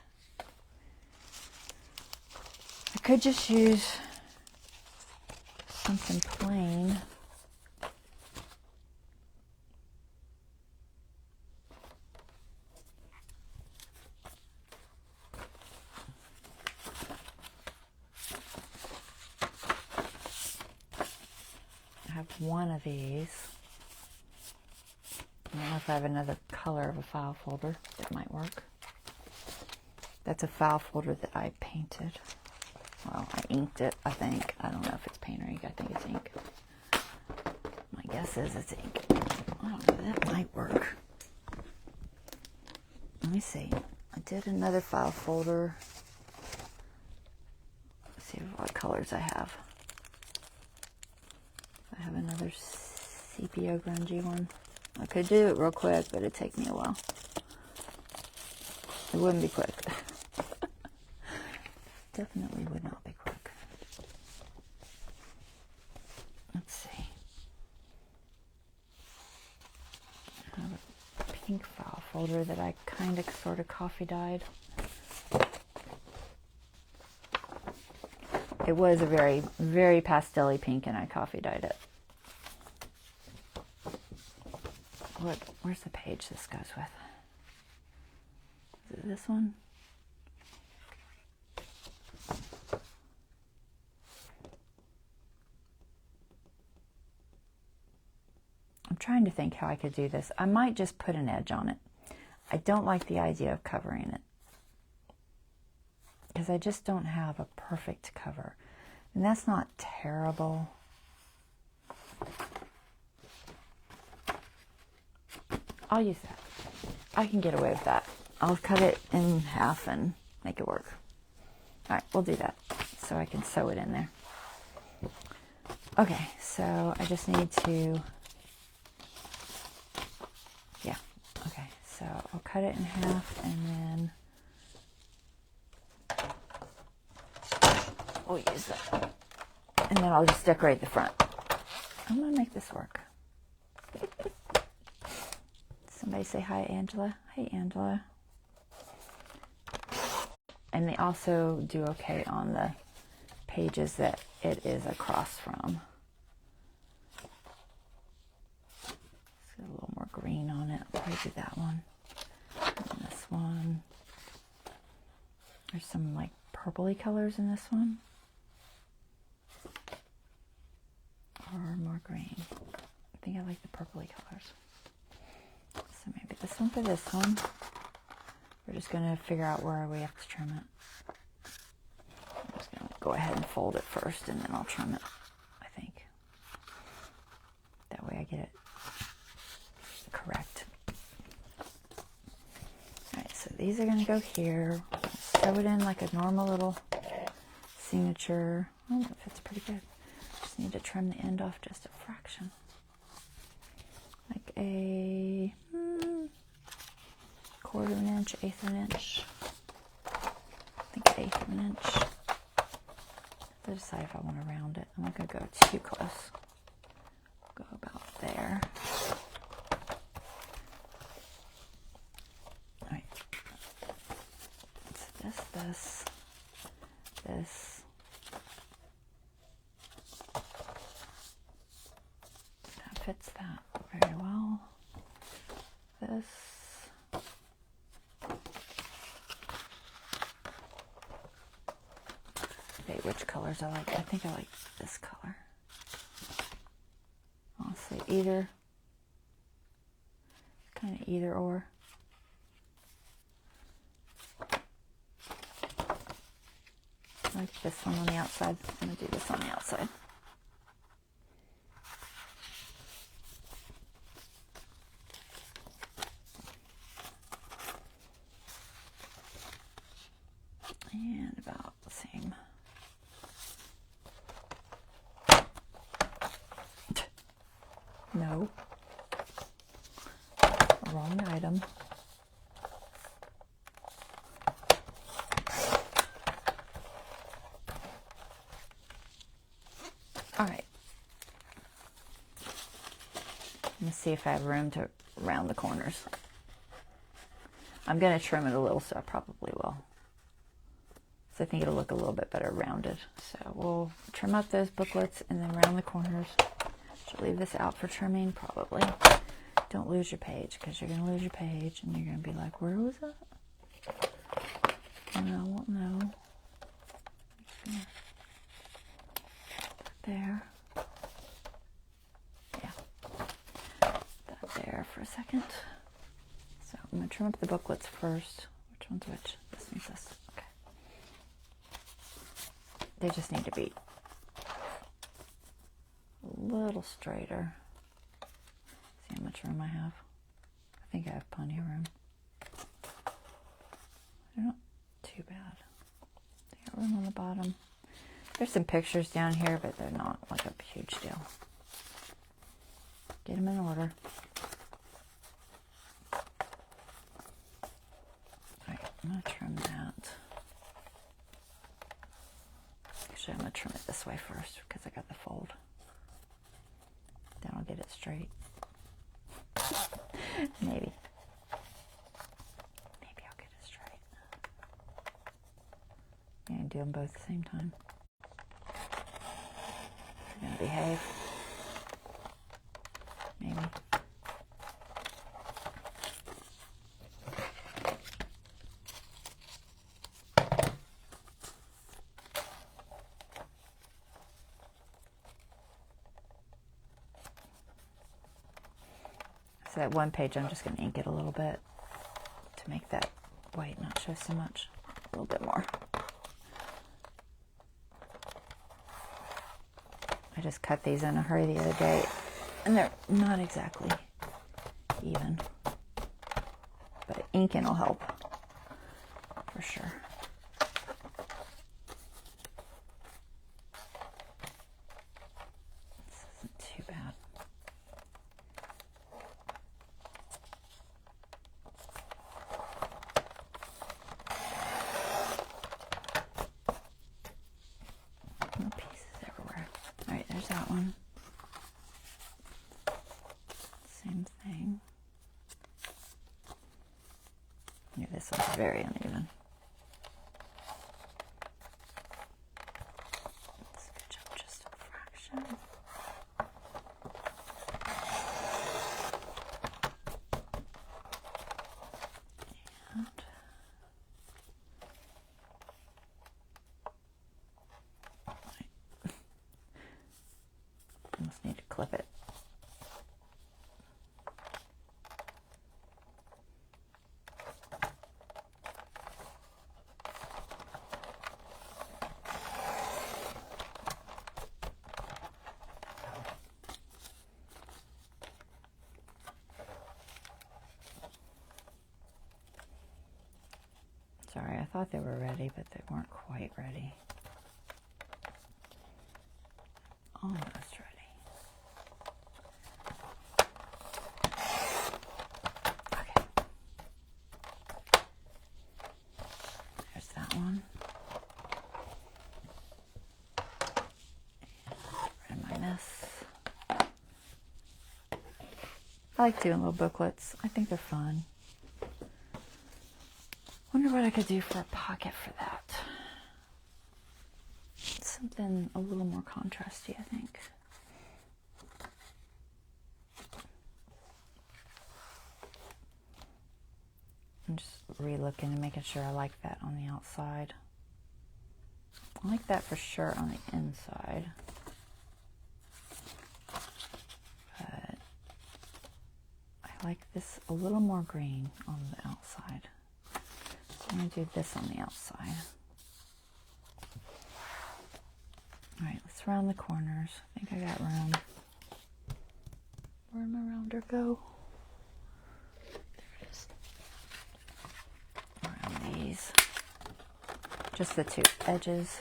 I could just use something plain. I have one of these. I don't know if I have another color of a file folder that might work. That's a file folder that I painted. Well, I inked it, I think. I don't know if it's paint or ink. I think it's ink. My guess is it's ink. I don't know, that might work. Let me see. I did another file folder. Let's see what colors I have. I have another sepia grungy one. I could do it real quick, but it'd take me a while. It wouldn't be quick. Definitely would not be quick. Let's see. I have a pink file folder that I kind of sort of coffee dyed. It was a very, very pastel-y pink, and I coffee dyed it. Where's the page this goes with? Is it this one? I'm trying to think how I could do this. I might just put an edge on it. I don't like the idea of covering it, because I just don't have a perfect cover. And that's not terrible. I'll use that. I can get away with that. I'll cut it in half and make it work. All right, we'll do that so I can sew it in there. Okay, so I just need to, yeah, okay. So I'll cut it in half, and then we'll use that. And then I'll just decorate the front. I'm gonna make this work. Somebody say hi, Angela. Hey, Angela. And they also do okay on the pages that it is across from. Let's get a little more green on it. I'll probably do that one. And this one. There's some like purpley colors in this one. Or more green. I think I like the purpley colors. So maybe this one for this one. We're just going to figure out where we have to trim it. I'm just going to go ahead and fold it first, and then I'll trim it, I think. That way I get it correct. Alright, so these are going to go here. Sew it in like a normal little signature. Oh, that fits pretty good. Just need to trim the end off just a fraction. Like a quarter of an inch, eighth of an inch. I think an eighth of an inch. I have to decide if I want to round it. I'm not going to go too close. Go about there. Alright. So this. That fits that very well. This. Okay, which colors I like? I think I like this color. I'll say either. Kind of either or. I like this one on the outside. I'm going to do this on the outside. And about the same. No. Wrong item. All right. Let's see if I have room to round the corners. I'm going to trim it a little, so I probably will. So I think it'll look a little bit better rounded. So we'll trim up those booklets and then round the corners. Should I leave this out for trimming? Probably. Don't lose your page, because you're going to lose your page and you're going to be like, where was that? And I won't know. There. Yeah. That there for a second. So I'm going to trim up the booklets first. Which one's which? This one's this. Okay. They just need to be a little straighter. See how much room I have. I think I have plenty of room. They're not too bad. They got room on the bottom. There's some pictures down here, but they're not like a huge deal. Get them in order. Alright, I'm going to trim that. Actually, I'm going to trim it this way first because I got the fold. Then I'll get it straight. Maybe. Maybe I'll get it straight. I'm going to do them both at the same time. They're going to behave. Maybe. So that one page, I'm just going to ink it a little bit to make that white not show so much. A little bit more. I just cut these in a hurry the other day, and they're not exactly even. But inking will help, for sure. This isn't too bad. No pieces everywhere. All right, there's that one. Same thing. Yeah, this one's very uneven. Let's scooch up just a fraction. And almost need to clip it. Sorry, I thought they were ready, but they weren't quite ready. Almost ready. Okay. There's that one. Rid of my mess. I like doing little booklets. I think they're fun. Wonder what I could do for a pocket for that. Something a little more contrasty, I think. I'm just re-looking and making sure I like that on the outside. I like that for sure on the inside. But I like this a little more green on the outside. I'm going to do this on the outside. Alright, let's round the corners. I think I got room. Where'd my rounder go? There it is. Around these. Just the two edges.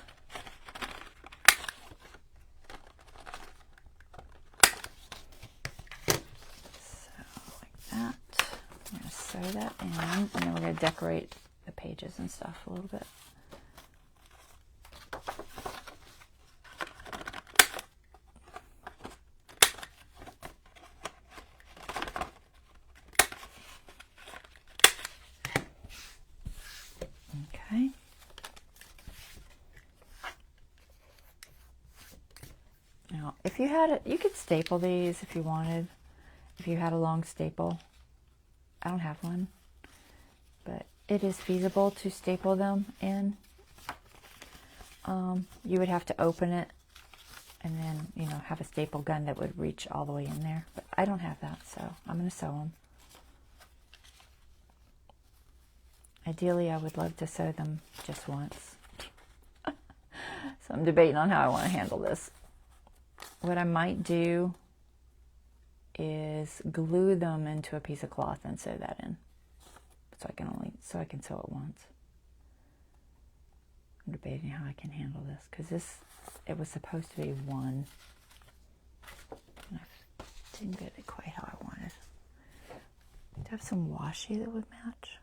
So, like that. I'm going to sew that in, and then we're going to decorate the pages and stuff a little bit. Now, if you had it, you could staple these if you wanted. If you had a long staple. I don't have one, but it is feasible to staple them in. You would have to open it and then, you know, have a staple gun that would reach all the way in there. But I don't have that, so I'm going to sew them. Ideally, I would love to sew them just once. So I'm debating on how I want to handle this. What I might do is glue them into a piece of cloth and sew that in. So I can sew it once. I'm debating how I can handle this, because it was supposed to be one, and I didn't get it quite how I wanted. Do I have some washi that would match?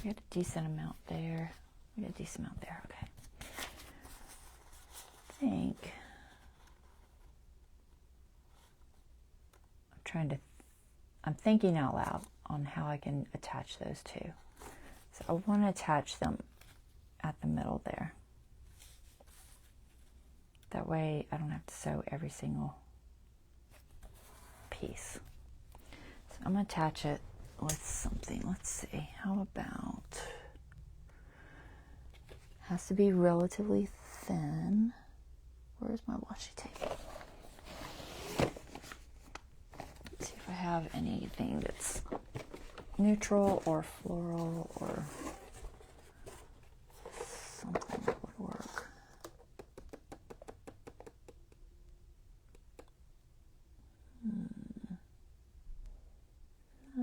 We got a decent amount there. We got a decent amount there. Okay. I'm thinking out loud on how I can attach those two. So I want to attach them at the middle there. That way I don't have to sew every single piece. So I'm going to attach it with something. Let's see. How about, has to be relatively thin. Where's my washi tape? Let's see if I have anything that's neutral or floral or something that would work. I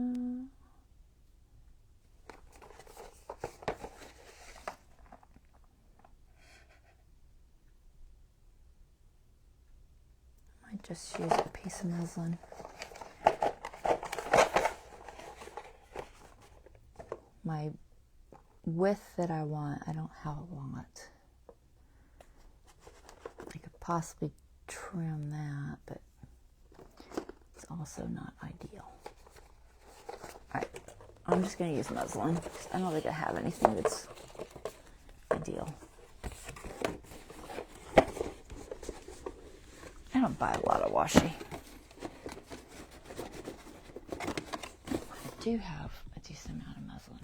might just use a piece of muslin. My width that I want, I don't have a lot. I could possibly trim that, but it's also not ideal. Alright, I'm just going to use muslin. I don't think I have anything that's ideal. I don't buy a lot of washi. I do have a decent amount of muslin.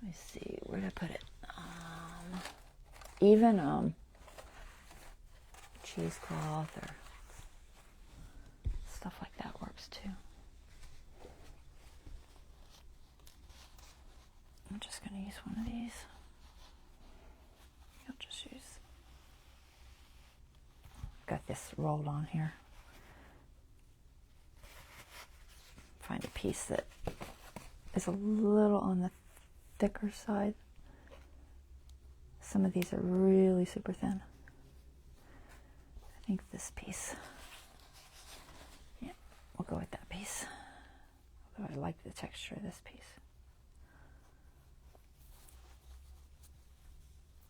Let me see, where did I put it? Even cheesecloth or stuff like that works too. I'm just going to use one of these. I'll just use, got this rolled on here. Find a piece that is a little on the thicker side. Some of these are really super thin. I think this piece, yeah, we'll go with that piece. Although I like the texture of this piece.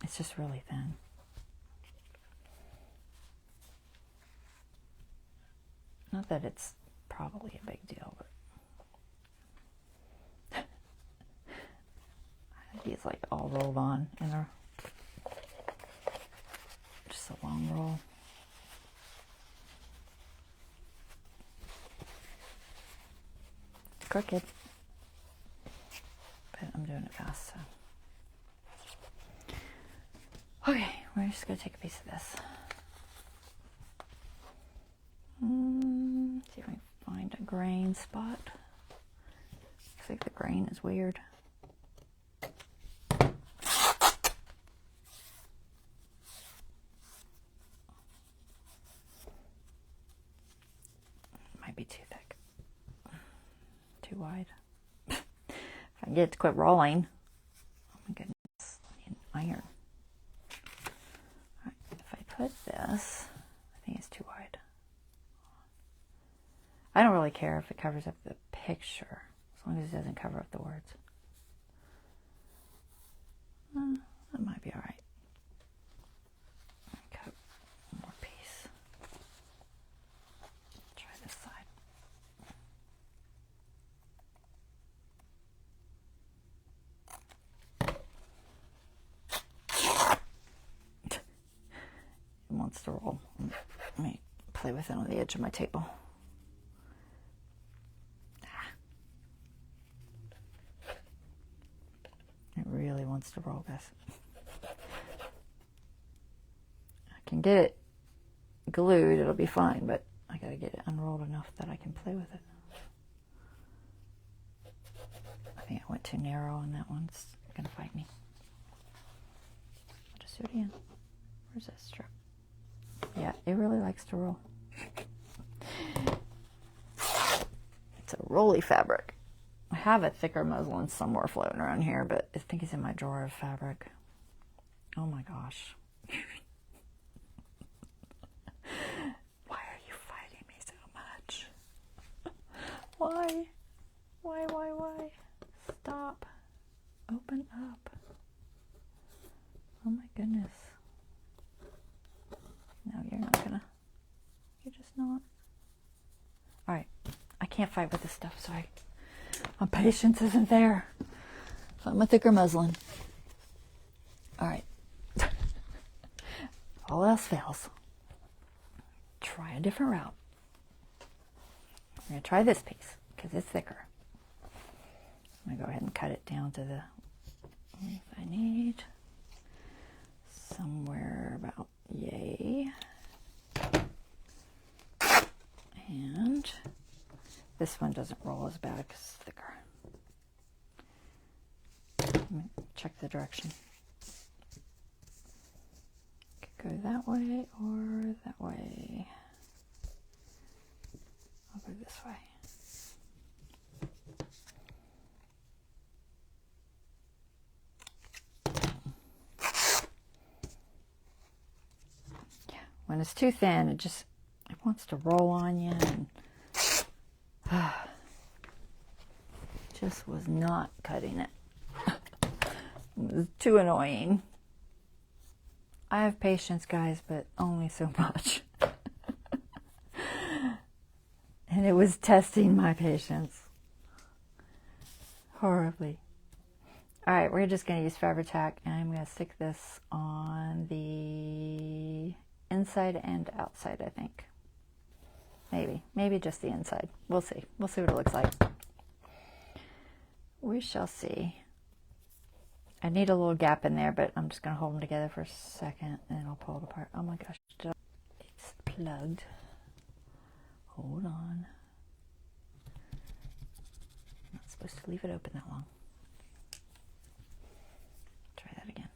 It's just really thin. Not that it's probably a big deal, but these like all rolled on and are just a long roll. It's crooked, but I'm doing it fast, so. Okay, we're just gonna take a piece of this. See if I can find a grain spot. Looks like the grain is weird. Might be too thick. Too wide. If I can get it to quit rolling. Oh my goodness, I need an iron. Alright, if I put this, I think it's too wide. I don't really care if it covers up the picture, as long as it doesn't cover up the words. That might be alright. Cut one more piece. Try this side. wants to roll. Let me play with it on the edge of my table. It really wants to roll, guys. I can get it glued, it'll be fine, but I gotta get it unrolled enough that I can play with it. I think I went too narrow and that one's gonna fight me. I'll just do it again. Where's that strip? Yeah, it really likes to roll. It's a rolly fabric. I have a thicker muslin somewhere floating around here, but I think it's in my drawer of fabric. Oh my gosh. Why are you fighting me so much? Why? Why? Stop. Open up. Oh my goodness. No, you're not gonna. You're just not. Alright. I can't fight with this stuff, sorry. My patience isn't there. So I'm a thicker muslin. Alright. All else fails. Try a different route. I'm going to try this piece because it's thicker. I'm going to go ahead and cut it down to the length I need. Somewhere about yay. And this one doesn't roll as bad because it's thicker. Let me check the direction. Could go that way or that way. I'll go this way. Yeah, when it's too thin, it wants to roll on you and just was not cutting it. It was too annoying. I have patience, guys, but only so much. And it was testing my patience horribly. All right, we're just going to use Fabri-Tac, and I'm going to stick this on the inside and outside, I think. Maybe just the inside. We'll see. We'll see what it looks like. We shall see. I need a little gap in there, but I'm just going to hold them together for a second, and then I'll pull it apart. Oh my gosh, it's plugged. Hold on. I'm not supposed to leave it open that long. Try that again.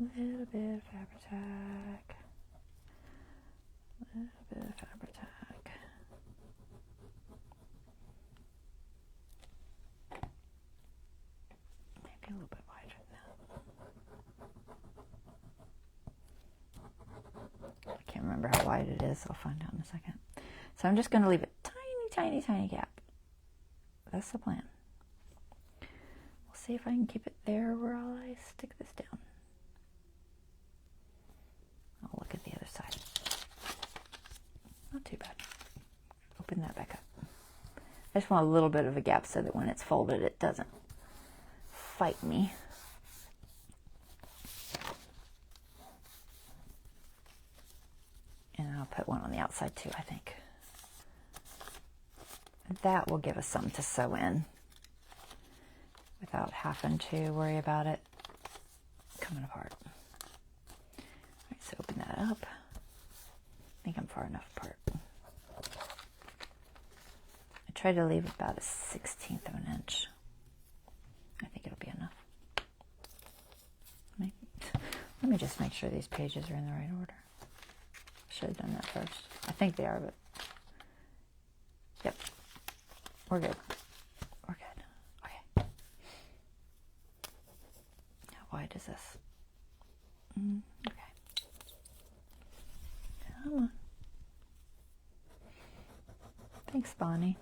A little bit of Fabri-Tac. A little bit of Fabri-Tac. Maybe a little bit wider than that. I can't remember how wide it is. I'll find out in a second. So I'm just going to leave a tiny gap. That's the plan. We'll see if I can keep it there while I stick this down. I'll look at the other side. Not too bad. Open that back up. I just want a little bit of a gap so that when it's folded, it doesn't fight me. And I'll put one on the outside too, I think. That will give us something to sew in without having to worry about it coming apart. All right, so open that up. I think I'm far enough apart. I try to leave about a 1/16 of an inch. I think it'll be enough. Let me just make sure these pages are in the right order. Should have done that first. I think they are, but yep. We're good. We're good. Okay. How wide is this? Okay. Come on. Thanks, Bonnie.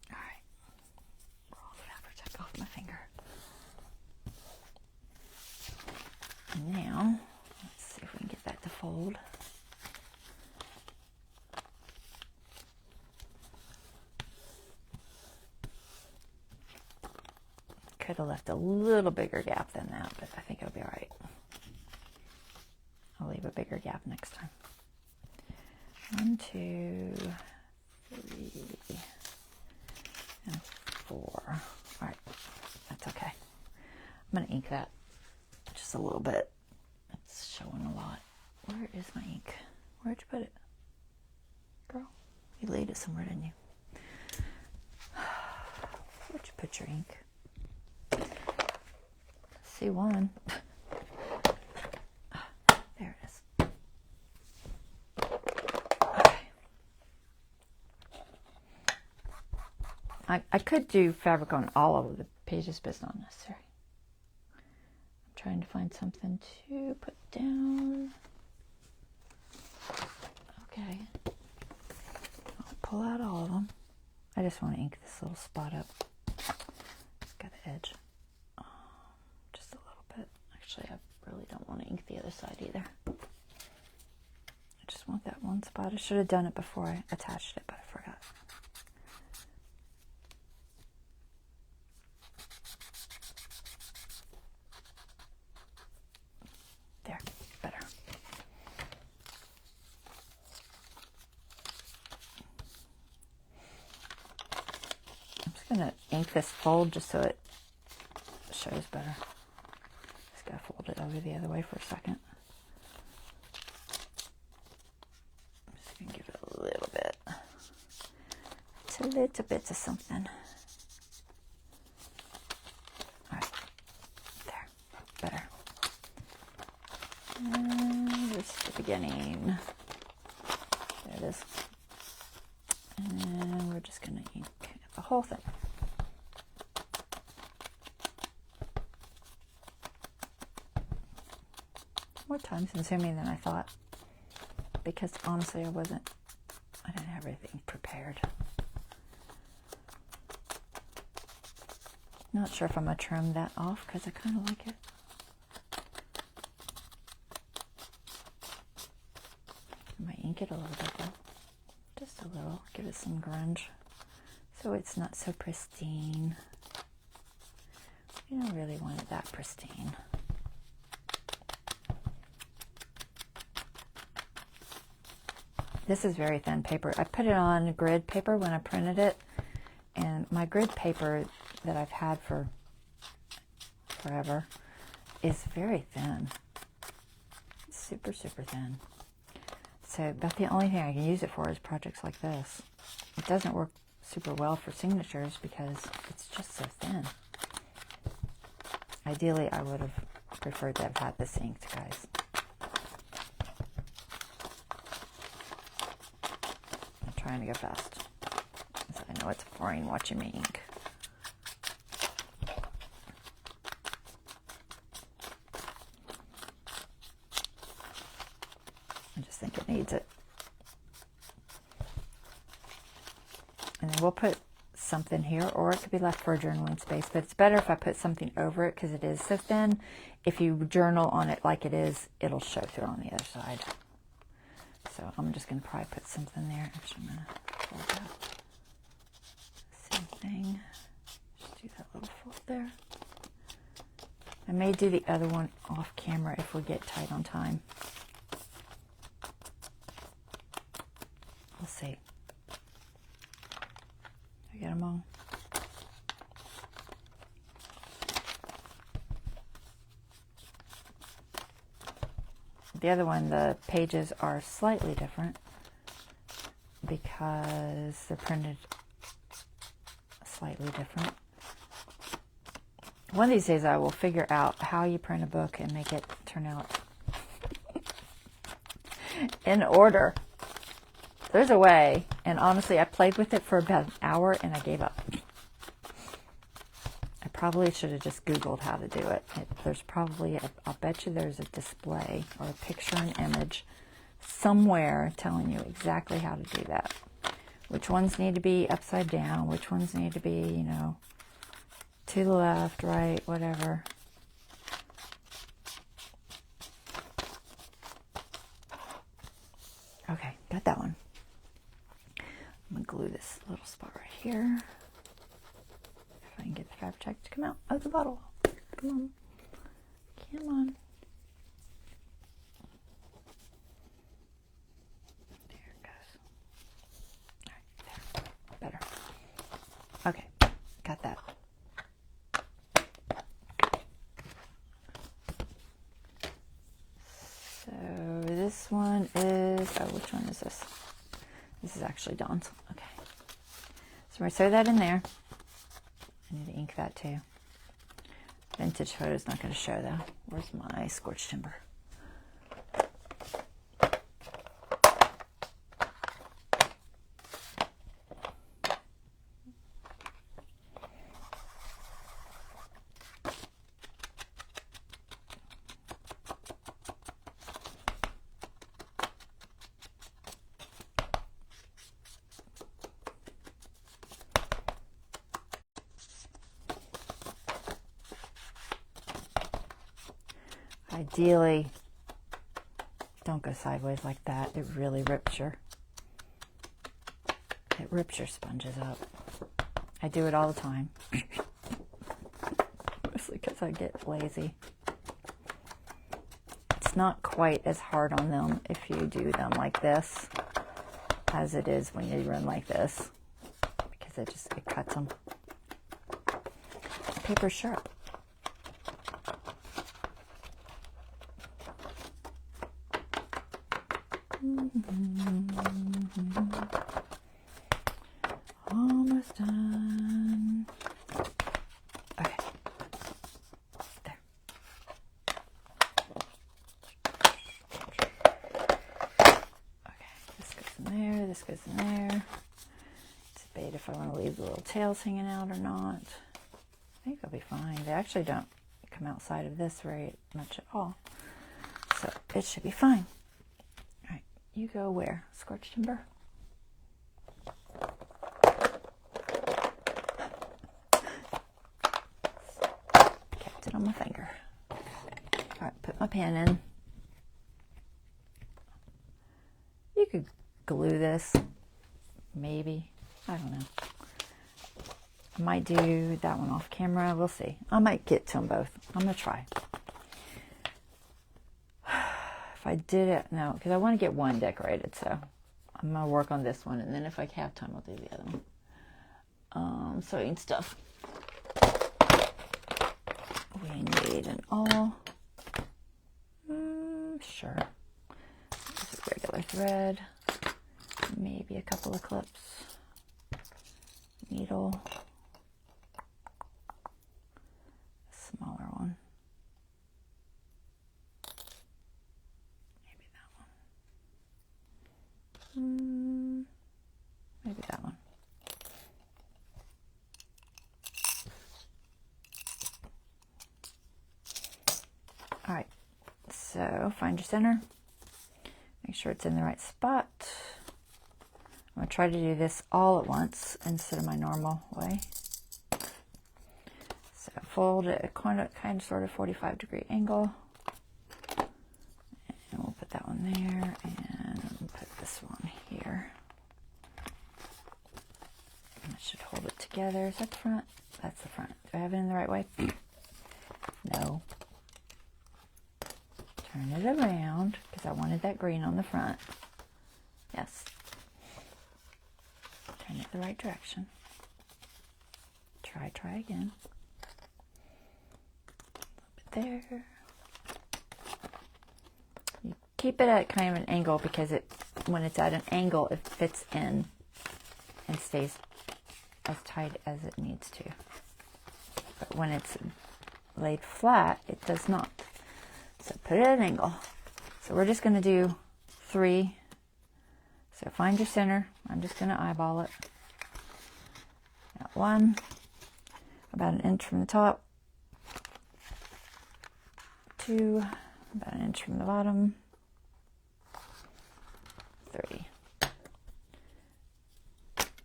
All right. Roll the Fabri-Tac off my finger. Could have left a little bigger gap than that, but I think it'll be all right. I'll leave a bigger gap next time. 1, 2, 3, and 4. All right, that's okay. I'm going to ink that just a little bit. It's showing a lot. Where is my ink? Where'd you put it? Girl, you laid it somewhere, didn't you? Where'd you put your ink? See one. There it is. Okay. I could do fabric on all of the pages, but it's not necessary. I'm trying to find something to put down. Okay. I'll pull out all of them. I just want to ink this little spot up. It's got the edge. Just a little bit. Actually, I really don't want to ink the other side either. I just want that one spot. I should have done it before I attached it, but I forgot. There, better. I'm just going to ink this fold just so it shows better. Just got to fold it over the other way for a second. I'm just going to give it a little bit. It's a little bit of something. All right. There. Better. And this is the beginning. There it is. And we're just going to ink the whole thing. More time consuming than I thought, because honestly I didn't have everything prepared. Not sure if I'm going to trim that off because I kind of like it. I might ink it a little bit though. Just a little. Give it some grunge so it's not so pristine. You don't really want it that pristine. This is very thin paper. I put it on grid paper when I printed it, and my grid paper that I've had for forever is very thin. It's super, super thin. So about the only thing I can use it for is projects like this. It doesn't work super well for signatures because it's just so thin. Ideally, I would have preferred to have had this inked, guys. I'm trying to go fast, because I know it's boring watching me ink. I just think it needs it. And then we'll put something here, or it could be left for a journaling space, but it's better if I put something over it because it is so thin. If you journal on it like it is, it'll show through on the other side. So I'm just going to probably put something there. Actually, I'm going to fold that. Same thing. Just do that little fold there. I may do the other one off camera if we get tight on time. We'll see. I get them all. The other one, the pages are slightly different because they're printed slightly different. One of these days I will figure out how you print a book and make it turn out in order. There's a way, and honestly, I played with it for about an hour and I gave up. I probably should have just Googled how to do it. There's probably, I'll bet you there's a display or a picture and image somewhere telling you exactly how to do that. Which ones need to be upside down, which ones need to be, you know, to the left, right, whatever. Okay, got that one. I'm going to glue this little spot right here. If I can get the fabric check to come come out of the bottle. Come on. Come on. There it goes. All right, there. Better. Okay, got that. So this one is, oh, which one is this? This is actually Dawn's. Okay. So we're going to throw that in there. I need to ink that too. Vintage photo's not going to show though. Where's my scorched timber? Ideally, don't go sideways like that. It really rips your sponges up. I do it all the time. Mostly because I get lazy. It's not quite as hard on them if you do them like this as it is when you run like this, because it cuts them. Paper's sharp. Almost done. Okay. There. Okay, this goes in there, this goes in there. It's debate if I want to leave the little tails hanging out or not. I think they'll be fine. They actually don't come outside of this very much at all. So it should be fine. You go where? Scorched timber? Kept it on my finger. Alright, put my pen in. You could glue this. Maybe. I don't know. I might do that one off camera. We'll see. I might get to them both. I'm going to try. If I did it, no, because I want to get one decorated, so I'm going to work on this one, and then if I have time, I'll do the other one. Sewing stuff. We need an awl. Sure. This is regular thread. Maybe a couple of clips. Needle. A smaller one. Maybe that one. All right, so find your center. Make sure it's in the right spot. I'm going to try to do this all at once instead of my normal way. So fold it at kind of sort of 45-degree angle. And we'll put that one there and put this one here. And that should hold it together. Is that the front? That's the front. Do I have it in the right way? No. Turn it around because I wanted that green on the front. Yes. Turn it the right direction. Try again. A little bit there. You keep it at kind of an angle because when it's at an angle, it fits in and stays as tight as it needs to. But when it's laid flat, it does not. So put it at an angle. So we're just going to do 3. So find your center. I'm just going to eyeball it. Got 1, about 1 inch from the top. 2, about 1 inch from the bottom. 3.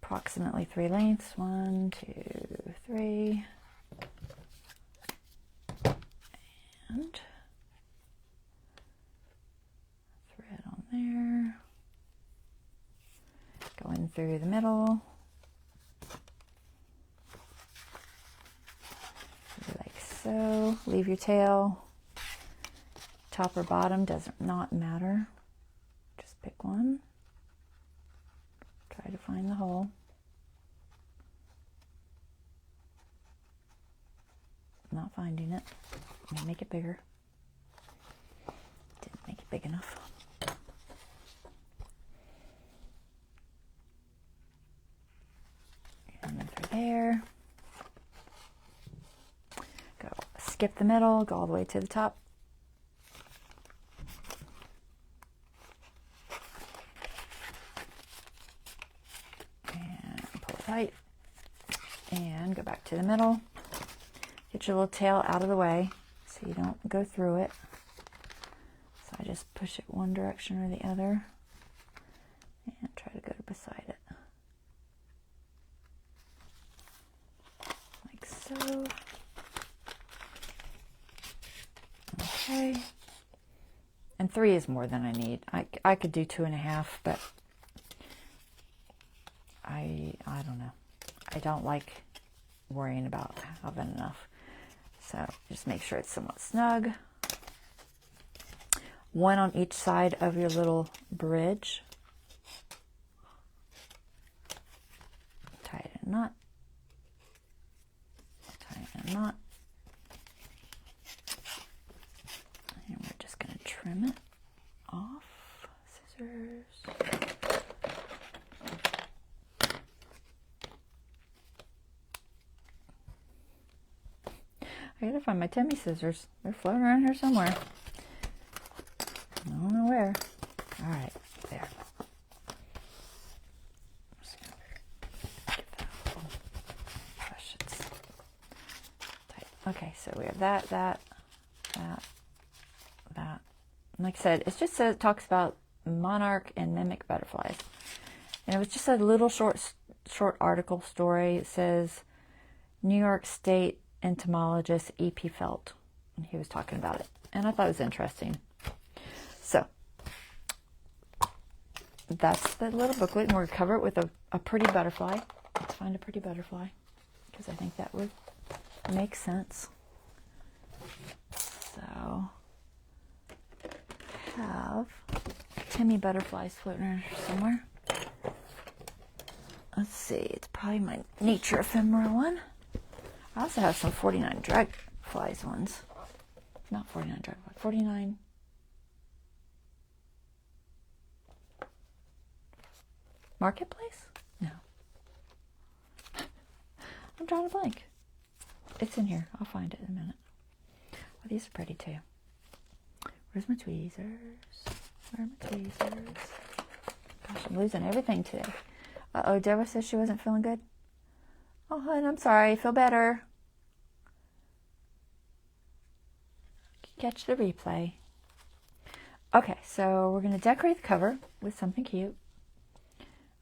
Approximately 3 lengths. 1, 2, 3. And thread on there. Going through the middle. so. Leave your tail. Top or bottom, does not matter. Just pick one. Try to find the hole. Not finding it. Let me make it bigger. Didn't make it big enough. And then through there. Go skip the middle, go all the way to the top. And pull it tight. And go back to the middle. Get your little tail out of the way so you don't go through it. So I just push it one direction or the other and try to go to beside it. Like so. Okay. And 3 is more than I need. I could do 2.5, but I don't know. I don't like worrying about having enough. So just make sure it's somewhat snug. 1 on each side of your little bridge. Tie it in a knot. Tie it in a knot. And we're just going to trim it off. Scissors. I gotta find my Timmy scissors. They're floating around here somewhere. I don't know where. Alright, there. Just gonna give that a little push. It's tight. Okay, so we have that. Like I said, it just says, it talks about monarch and mimic butterflies. And it was just a little short article story. It says New York State entomologist E.P. Felt, and he was talking about it, and I thought it was interesting. So that's the little booklet, and we're gonna cover it with a pretty butterfly. Let's find a pretty butterfly, because I think that would make sense. So I have Timmy butterflies floating around here somewhere. Let's see, it's probably my nature ephemera one. I also have some 49 dragonflies ones. Not 49 dragonflies, 49. Marketplace? No. I'm drawing a blank. It's in here. I'll find it in a minute. Oh, these are pretty too. Where's my tweezers? Where are my tweezers? Gosh, I'm losing everything today. Uh-oh, Deborah says she wasn't feeling good. Oh, hon, I'm sorry. Feel better. Catch the replay. Okay, so we're going to decorate the cover with something cute.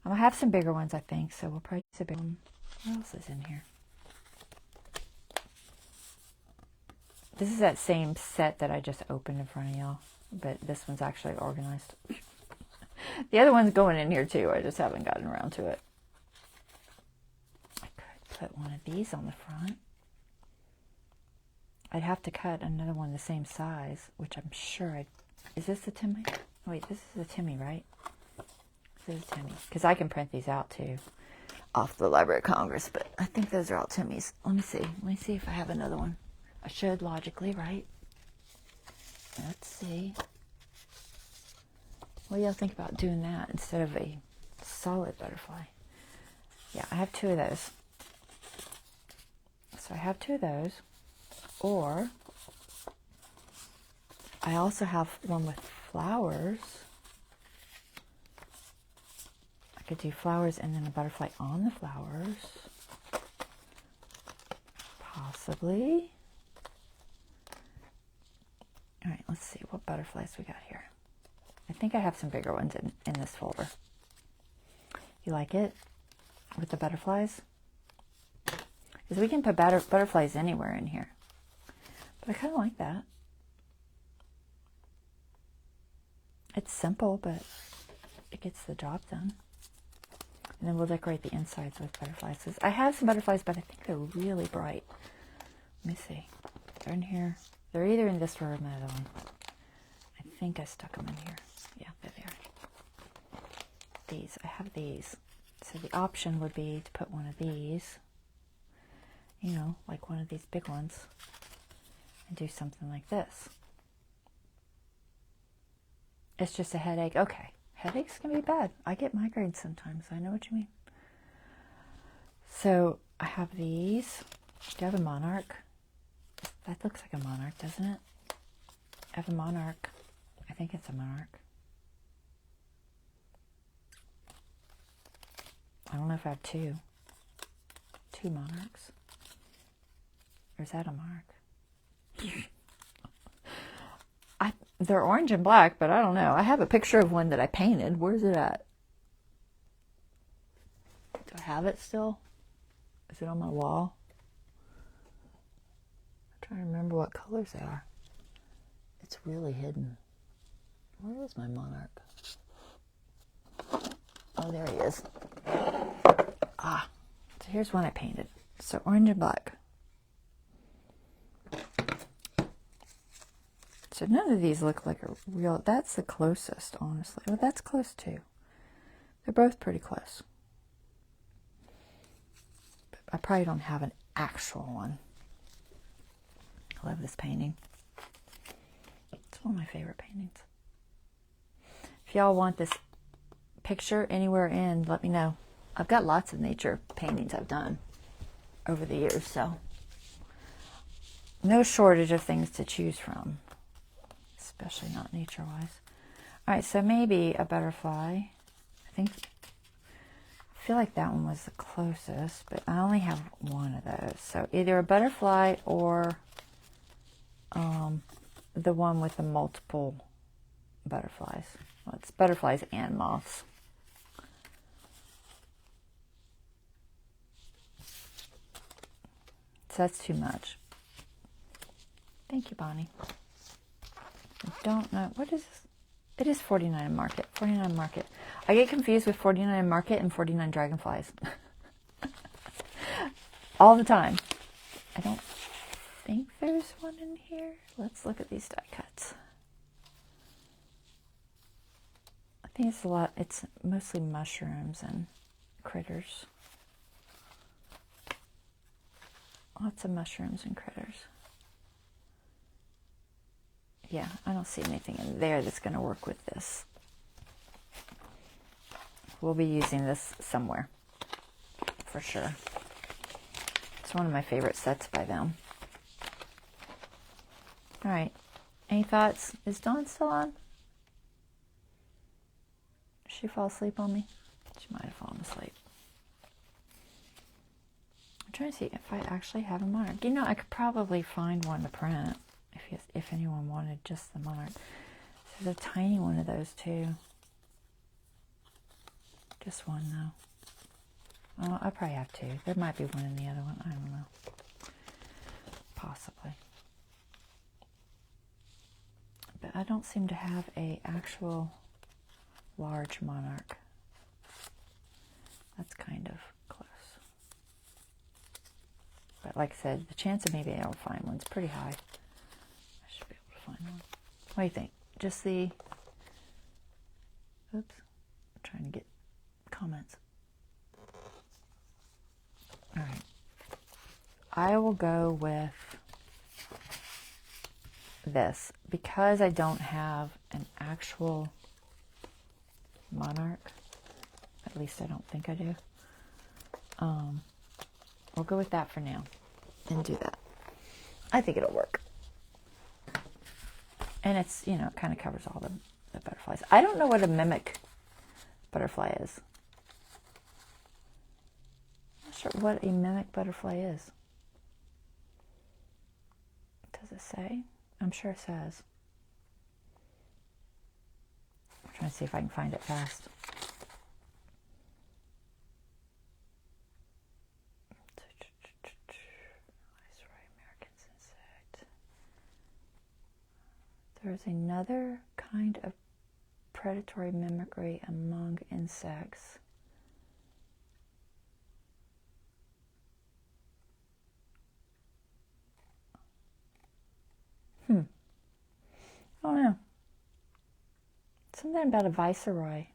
I'm going to have some bigger ones, I think, so we'll probably use a big one. What else is in here? This is that same set that I just opened in front of y'all, but this one's actually organized. The other one's going in here too. I just haven't gotten around to it. I could put one of these on the front. I'd have to cut another one the same size, which I'm sure I'd... Is this the Timmy? Wait, this is a Timmy, right? This is a Timmy. Because I can print these out too off the Library of Congress, but I think those are all Timmys. Let me see. Let me see if I have another one. I should, logically, right? Let's see. What do y'all think about doing that instead of a solid butterfly? Yeah, I have 2 of those. So I have 2 of those. Or I also have one with flowers. I could do flowers and then a butterfly on the flowers. Possibly. All right, let's see what butterflies we got here. I think I have some bigger ones in this folder. You like it with the butterflies? Because we can put butterflies anywhere in here. But I kind of like that. It's simple, but it gets the job done. And then we'll decorate the insides with butterflies. I have some butterflies, but I think they're really bright. Let me see. They're in here. They're either in this or in the other one. I think I stuck them in here. Yeah, there they are. These. I have these. So the option would be to put one of these, you know, like one of these big ones, and do something like this. It's just a headache. Okay, headaches can be bad. I get migraines sometimes. I know what you mean. So I have these. Do I have a monarch? That looks like a monarch, doesn't it? I have a monarch. I think it's a monarch. I don't know if I have two monarchs. Or is that a monarch? They're orange and black, but I don't know. I have a picture of one that I painted. Where's it at? Do I have it still? Is it on my wall? I'm trying to remember what colors they are. It's really hidden. Where is my monarch? Oh, there he is. Ah, so here's one I painted. So orange and black. So none of these look like a real, that's the closest, honestly. Well, that's close too. They're both pretty close. But I probably don't have an actual one. I love this painting. It's one of my favorite paintings. If y'all want this picture anywhere in, let me know. I've got lots of nature paintings I've done over the years, so no shortage of things to choose from. Especially not nature-wise. All right, so maybe a butterfly. I feel like that one was the closest, but I only have one of those. So either a butterfly or the one with the multiple butterflies. Well, it's butterflies and moths. So that's too much. Thank you, Bonnie. I don't know. What is this? It is 49 Market. 49 Market. I get confused with 49 Market and 49 Dragonflies. All the time. I don't think there's one in here. Let's look at these die cuts. I think it's a lot. It's mostly mushrooms and critters. Lots of mushrooms and critters. Yeah, I don't see anything in there that's going to work with this. We'll be using this somewhere, for sure. It's one of my favorite sets by them. All right, any thoughts? Is Dawn still on? Did she fall asleep on me? She might have fallen asleep. I'm trying to see if I actually have a monarch. You know, I could probably find one to print. If anyone wanted just the monarch. So there's a tiny one of those too. Just one though. Oh, I probably have two. There might be one in the other one. I don't know. Possibly. But I don't seem to have a actual large monarch. That's kind of close. But like I said, the chance of maybe I'll find one's pretty high. Find one. What do you think? Just the... Oops. I'm trying to get comments. All right. I will go with this. Because I don't have an actual monarch, at least I don't think I do, we'll go with that for now and do that. I think it'll work. And it's, you know, it kind of covers all the butterflies. I don't know what a mimic butterfly is. I'm not sure what a mimic butterfly is. Does it say? I'm sure it says. I'm trying to see if I can find it fast. There's another kind of predatory mimicry among insects. something about a viceroy. I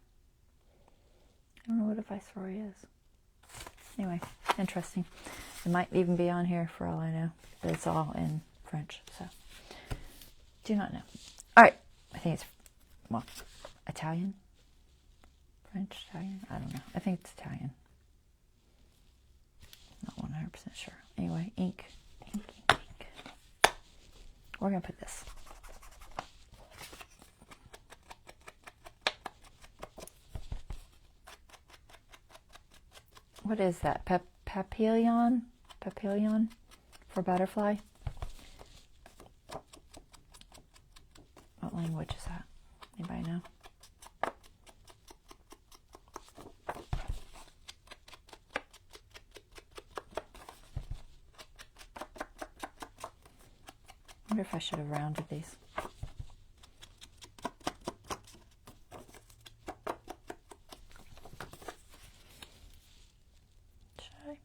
don't know what a viceroy is. Anyway, interesting. It might even be on here for all I know, but it's all in French, so do not know. All right, I think it's, well, Italian? French, Italian? I don't know. I think it's Italian. Not 100% sure. Anyway, ink. We're going to put this. What is that? Papillon? Papillon for butterfly? What language is that? Anybody know? I wonder if I should have rounded these. Should I?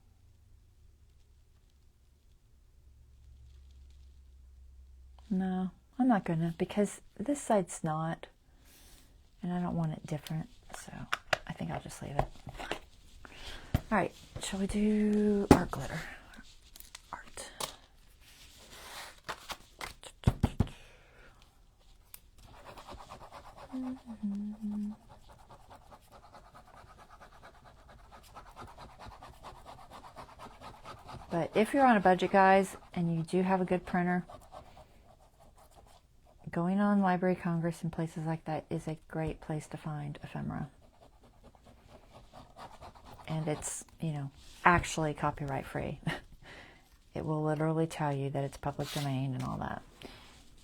No, I'm not gonna, because this side's not, and I don't want it different, so I think I'll just leave it. All right, shall we do art glitter? Art. But if you're on a budget, guys, and you do have a good printer, going on Library of Congress and places like that is a great place to find ephemera. And it's, you know, actually copyright free. It will literally tell you that it's public domain and all that,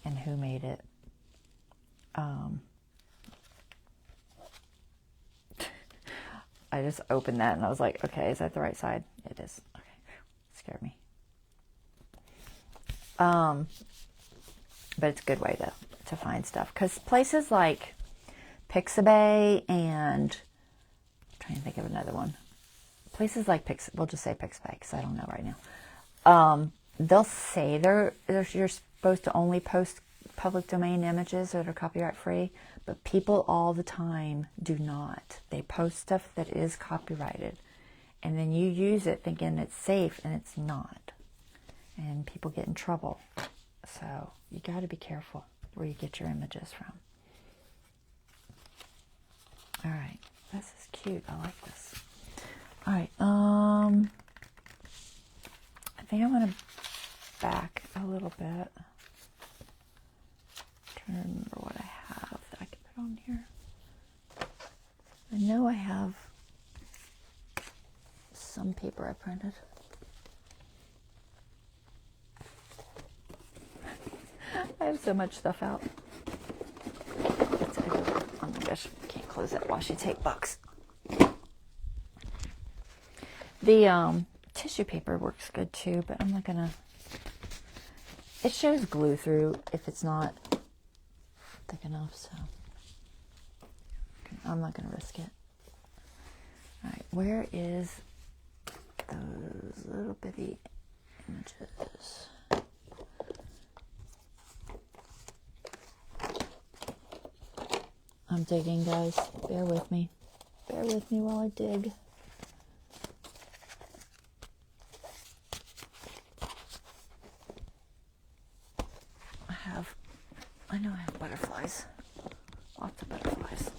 and who made it. I just opened that and I was like, okay, is that the right side? It is. Okay, scared me. But it's a good way to find stuff, because places like Pixabay and I'm trying to think of another one. Places like we'll just say Pixabay because I don't know right now. They'll say you're supposed to only post public domain images that are copyright free, but people all the time do not. They post stuff that is copyrighted, and then you use it thinking it's safe, and it's not. And people get in trouble. So you got to be careful where you get your images from. All right, this is cute. I like this. All right, I think I want to back a little bit. Trying to remember what I have that I can put on here. I know I have some paper I printed. I have so much stuff out. Oh my gosh, I can't close that washi tape box. The tissue paper works good too, but I'm not gonna. It shows glue through if it's not thick enough, so I'm not gonna risk it. All right, where is those little bitty images? I'm digging, guys. Bear with me. Bear with me while I dig. I know I have butterflies. Lots of butterflies.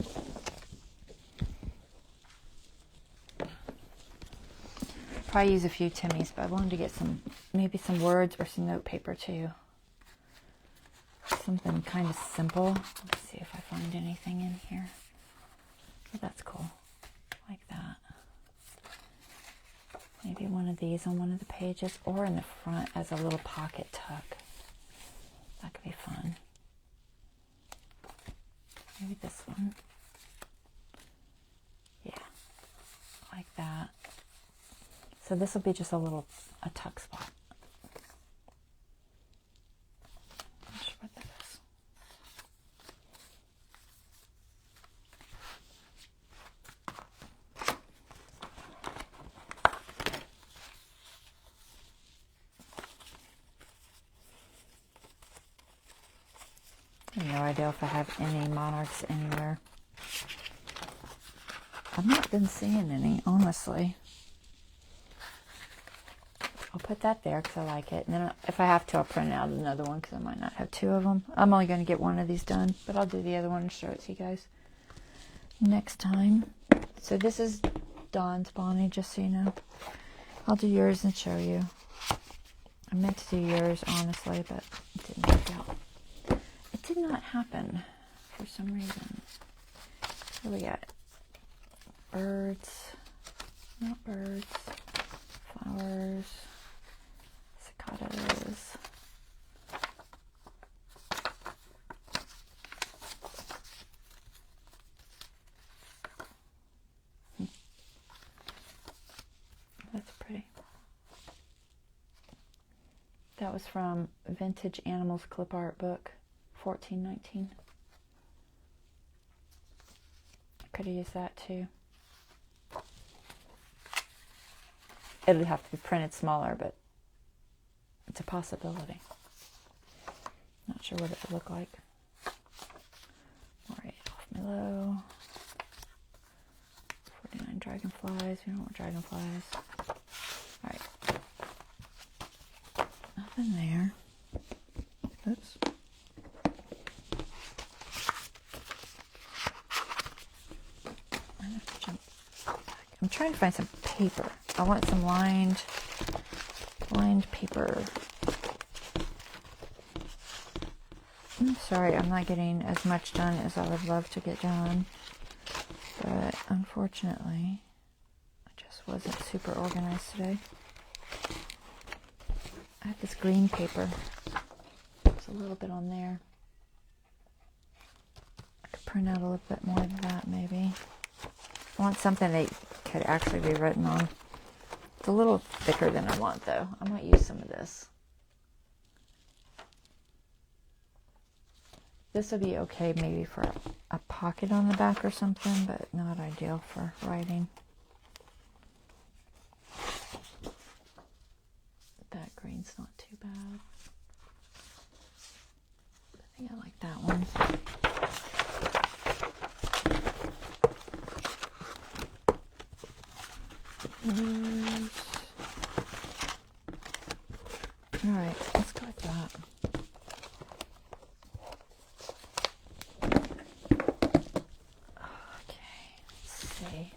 Probably use a few Timmies, but I wanted to get maybe some words or some note paper too. Something kind of simple. Let's see if I find anything in here. Oh, that's cool. Like that. Maybe one of these on one of the pages, or in the front as a little pocket tuck. That could be fun. Maybe this one. Yeah, like that. So this will be just a tuck spot. Not sure what that is. I have no idea if I have any monarchs anywhere. I've not been seeing any, honestly. I'll put that there because I like it. And then if I have to, I'll print out another one because I might not have two of them. I'm only going to get one of these done, but I'll do the other one and show it to you guys next time. So this is Dawn's Bonnie, just so you know. I'll do yours and show you. I meant to do yours, honestly, but it didn't work out. It did not happen for some reason. What do we got? Birds. Not birds. Flowers. Cicadas. That's pretty. That was from Vintage Animals Clip Art book, 14.19. Could have used that too. It would have to be printed smaller, but it's a possibility. Not sure what it would look like. Alright, off Milo. 49 dragonflies. We don't want dragonflies. Alright. Nothing there. Oops. I'm trying to find some paper. I want some lined paper. I'm sorry, I'm not getting as much done as I would love to get done. But unfortunately, I just wasn't super organized today. I have this green paper. There's a little bit on there. I could print out a little bit more of that, maybe. I want something that could actually be written on. It's a little thicker than I want, though. I might use some of this. This would be okay maybe for a pocket on the back or something, but not ideal for writing. That green's not too bad. I think I like that one. Alright, let's go with that. Okay, let's see.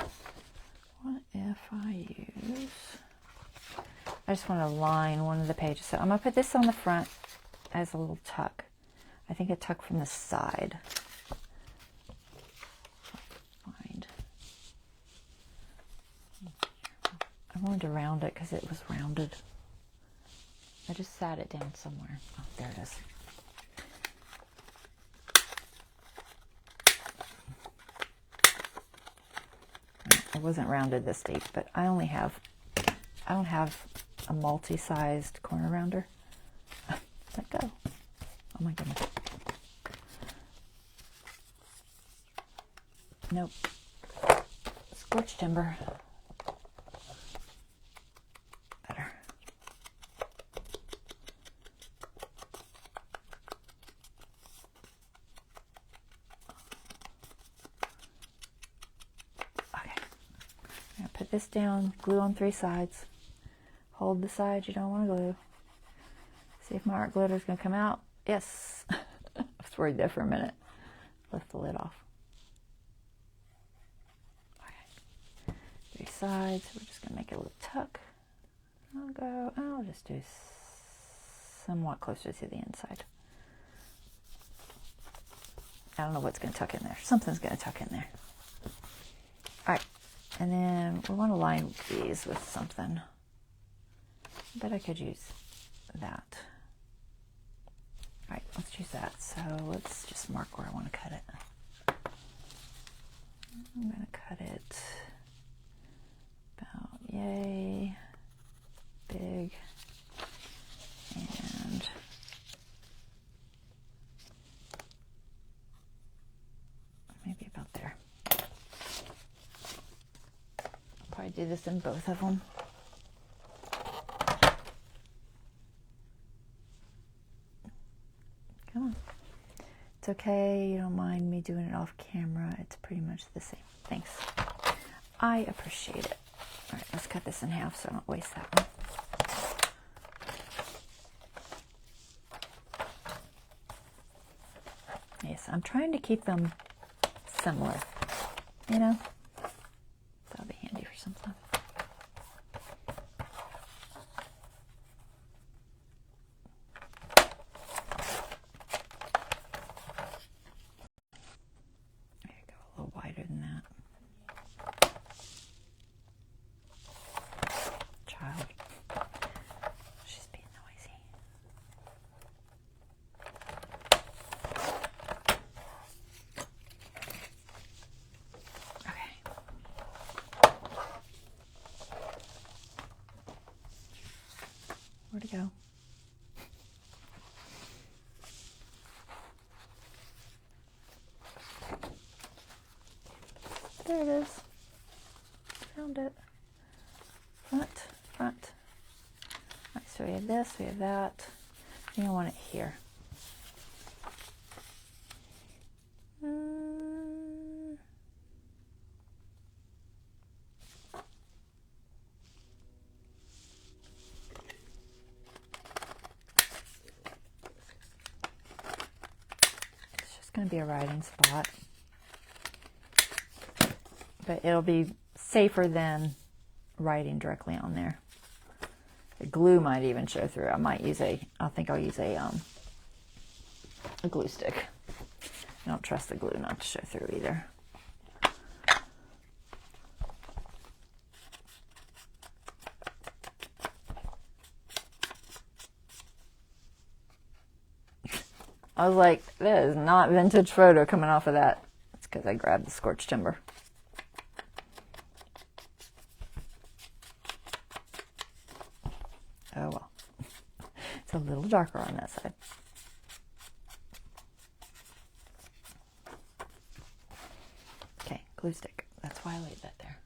What if I use... I just want to line one of the pages. So I'm going to put this on the front as a little tuck. I think a tuck from the side. I wanted to round it because it was rounded. I just sat it down somewhere. Oh, there it is. It wasn't rounded this deep, but I don't have a multi-sized corner rounder. Let go. Oh my goodness. Nope. Scorched timber. Better. Okay. I'm going to put this down, glue on 3 sides. Hold the side you don't want to glue. See if my art glitter is going to come out. Yes. I was worried there for a minute. Lift the lid off. Okay. 3 sides. We're just going to make it a little tuck. I'll just do somewhat closer to the inside. I don't know what's going to tuck in there. Something's going to tuck in there. All right. And then we want to line these with something. I bet I could use that. All right, let's use that. So let's just mark where I want to cut it. I'm going to cut it about yay big and maybe about there. I'll probably do this in both of them. Come on. It's okay, you don't mind me doing it off camera. It's pretty much the same. Thanks. I appreciate it. All right, let's cut this in half so I don't waste that one. Yes, I'm trying to keep them similar, you know? That'll be handy for something. There you go, a little wider than that. Child. She's being noisy. Okay. Where'd it go? There it is. Found it. Front. All right, so we have this, we have that. You don't want it here. It's just going to be a writing spot. But it'll be safer than writing directly on there. The glue might even show through. I think I'll use a glue stick. I don't trust the glue not to show through either. I was like, that is not vintage photo coming off of that. It's because I grabbed the scorched timber. Oh well. It's a little darker on that side. Okay, glue stick. That's why I laid that there.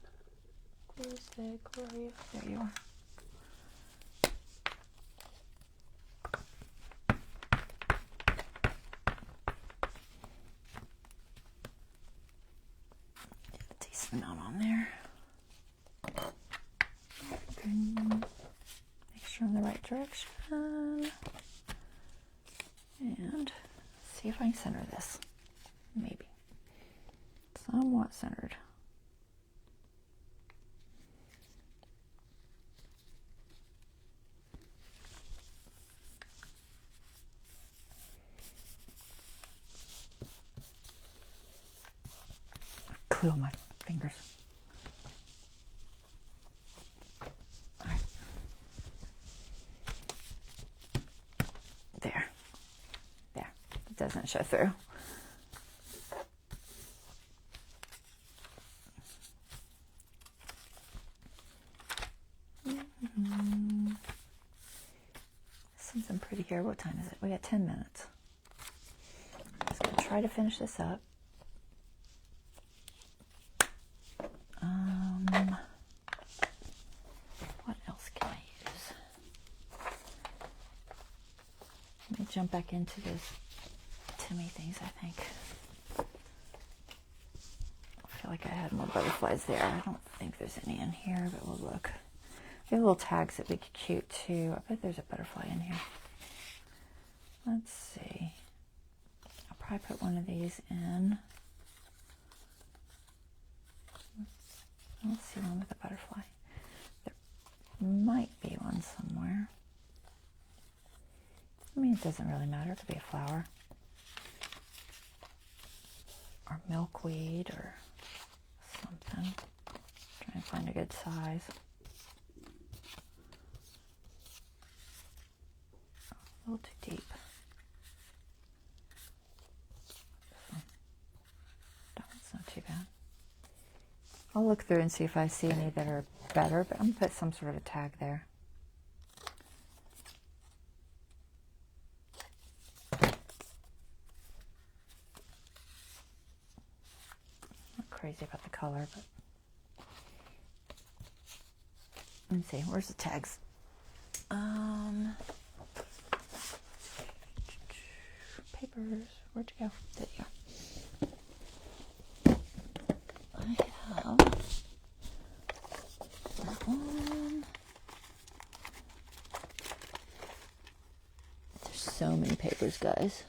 Glue stick, where are you? There you are. Get a decent amount on there. Make sure in the right direction. And see if I can center this. Maybe. Somewhat centered. Glue on my fingers. All right. There. It doesn't show through. Something pretty here. What time is it? We got 10 minutes. I'm just going to try to finish this up. What else can I use? Let me jump back into those Timmy things, I think. I feel like I had more butterflies there. I don't think there's any in here, but we'll look. We have little tags that would be cute too. I bet there's a butterfly in here. Let's see. I'll probably put one of these in. I don't see one with a butterfly. There might be one somewhere. I mean, it doesn't really matter. It could be a flower. Or milkweed or something. Try and find a good size. A little too deep. That's not too bad. I'll look through and see if I see any that are better, but I'm going to put some sort of a tag there. Not crazy about the color, but let me see. Where's the tags? Papers. Where'd you go? There you go. I have so many papers, guys.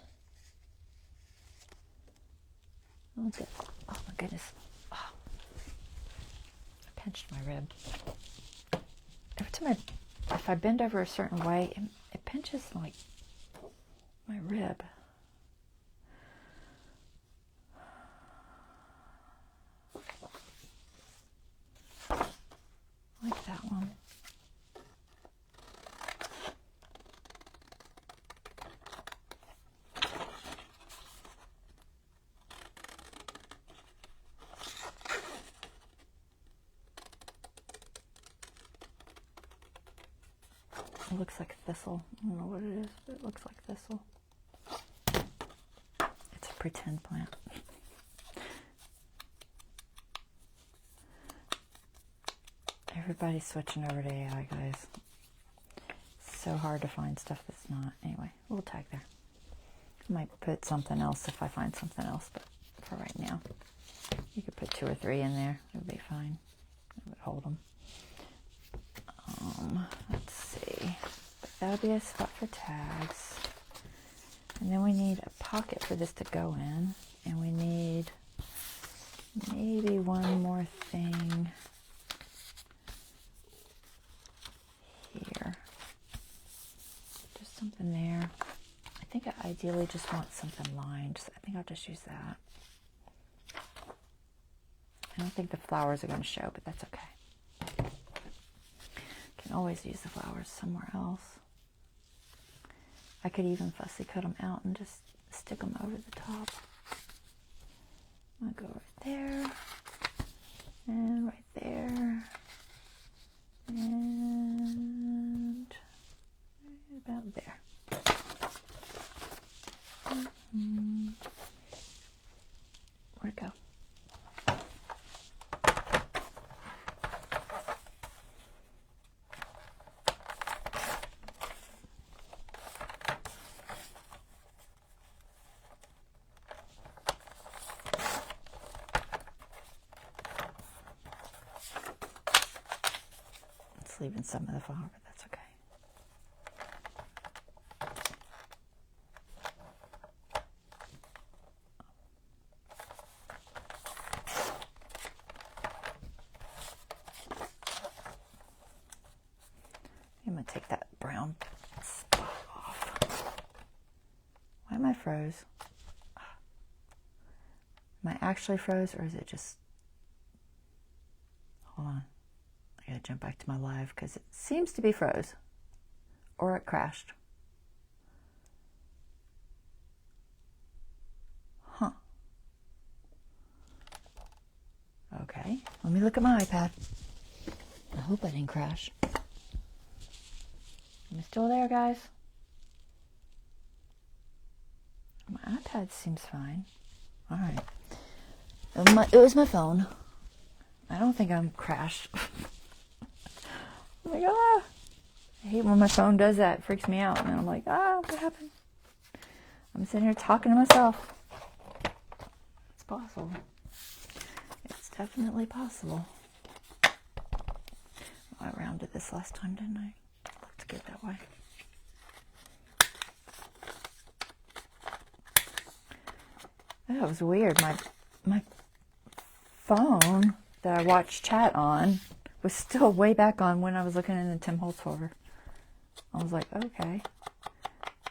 Okay. Oh my goodness. Oh. I pinched my rib. Every time if I bend over a certain way, it pinches like my rib. Like that one. It looks like thistle. I don't know what it is, but it looks like thistle. It's a pretend plant. Everybody's switching over to AI, guys. It's so hard to find stuff that's not. Anyway, we'll tag there. I might put something else if I find something else, but for right now, you could put 2 or 3 in there. It would be fine. It would hold them. Let's see. That would be a spot for tags. And then we need a pocket for this to go in. And we need maybe one more thing here. Just something there. I think I ideally just want something lined. So I think I'll just use that. I don't think the flowers are going to show, but that's okay. Can always use the flowers somewhere else. I could even fussy cut them out and just stick them over the top. I'll go right there, and right there, and about there. Where'd it go? Leaving some of the flower, but that's okay. I'm going to take that brown spot off. Why am I froze? Am I actually froze, or is it just... Hold on. I gotta jump back to my live because it seems to be froze, or it crashed. Huh. Okay, let me look at my iPad. I hope I didn't crash. Am I still there, guys? My iPad seems fine. All right. It was my phone. I don't think I'm crashed. I'm like, ah. I hate when my phone does that. It freaks me out. And I'm like, what happened? I'm sitting here talking to myself. It's possible. It's definitely possible. I rounded this last time, didn't I? It looked good that way. That was weird. My phone that I watched chat on was still way back on when I was looking in the Tim Holtz folder. I was like, okay.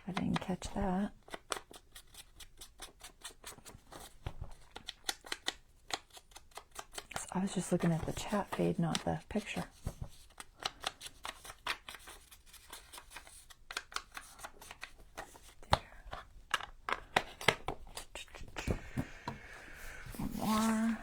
I didn't catch that. I was just looking at the chat feed, not the picture. One more.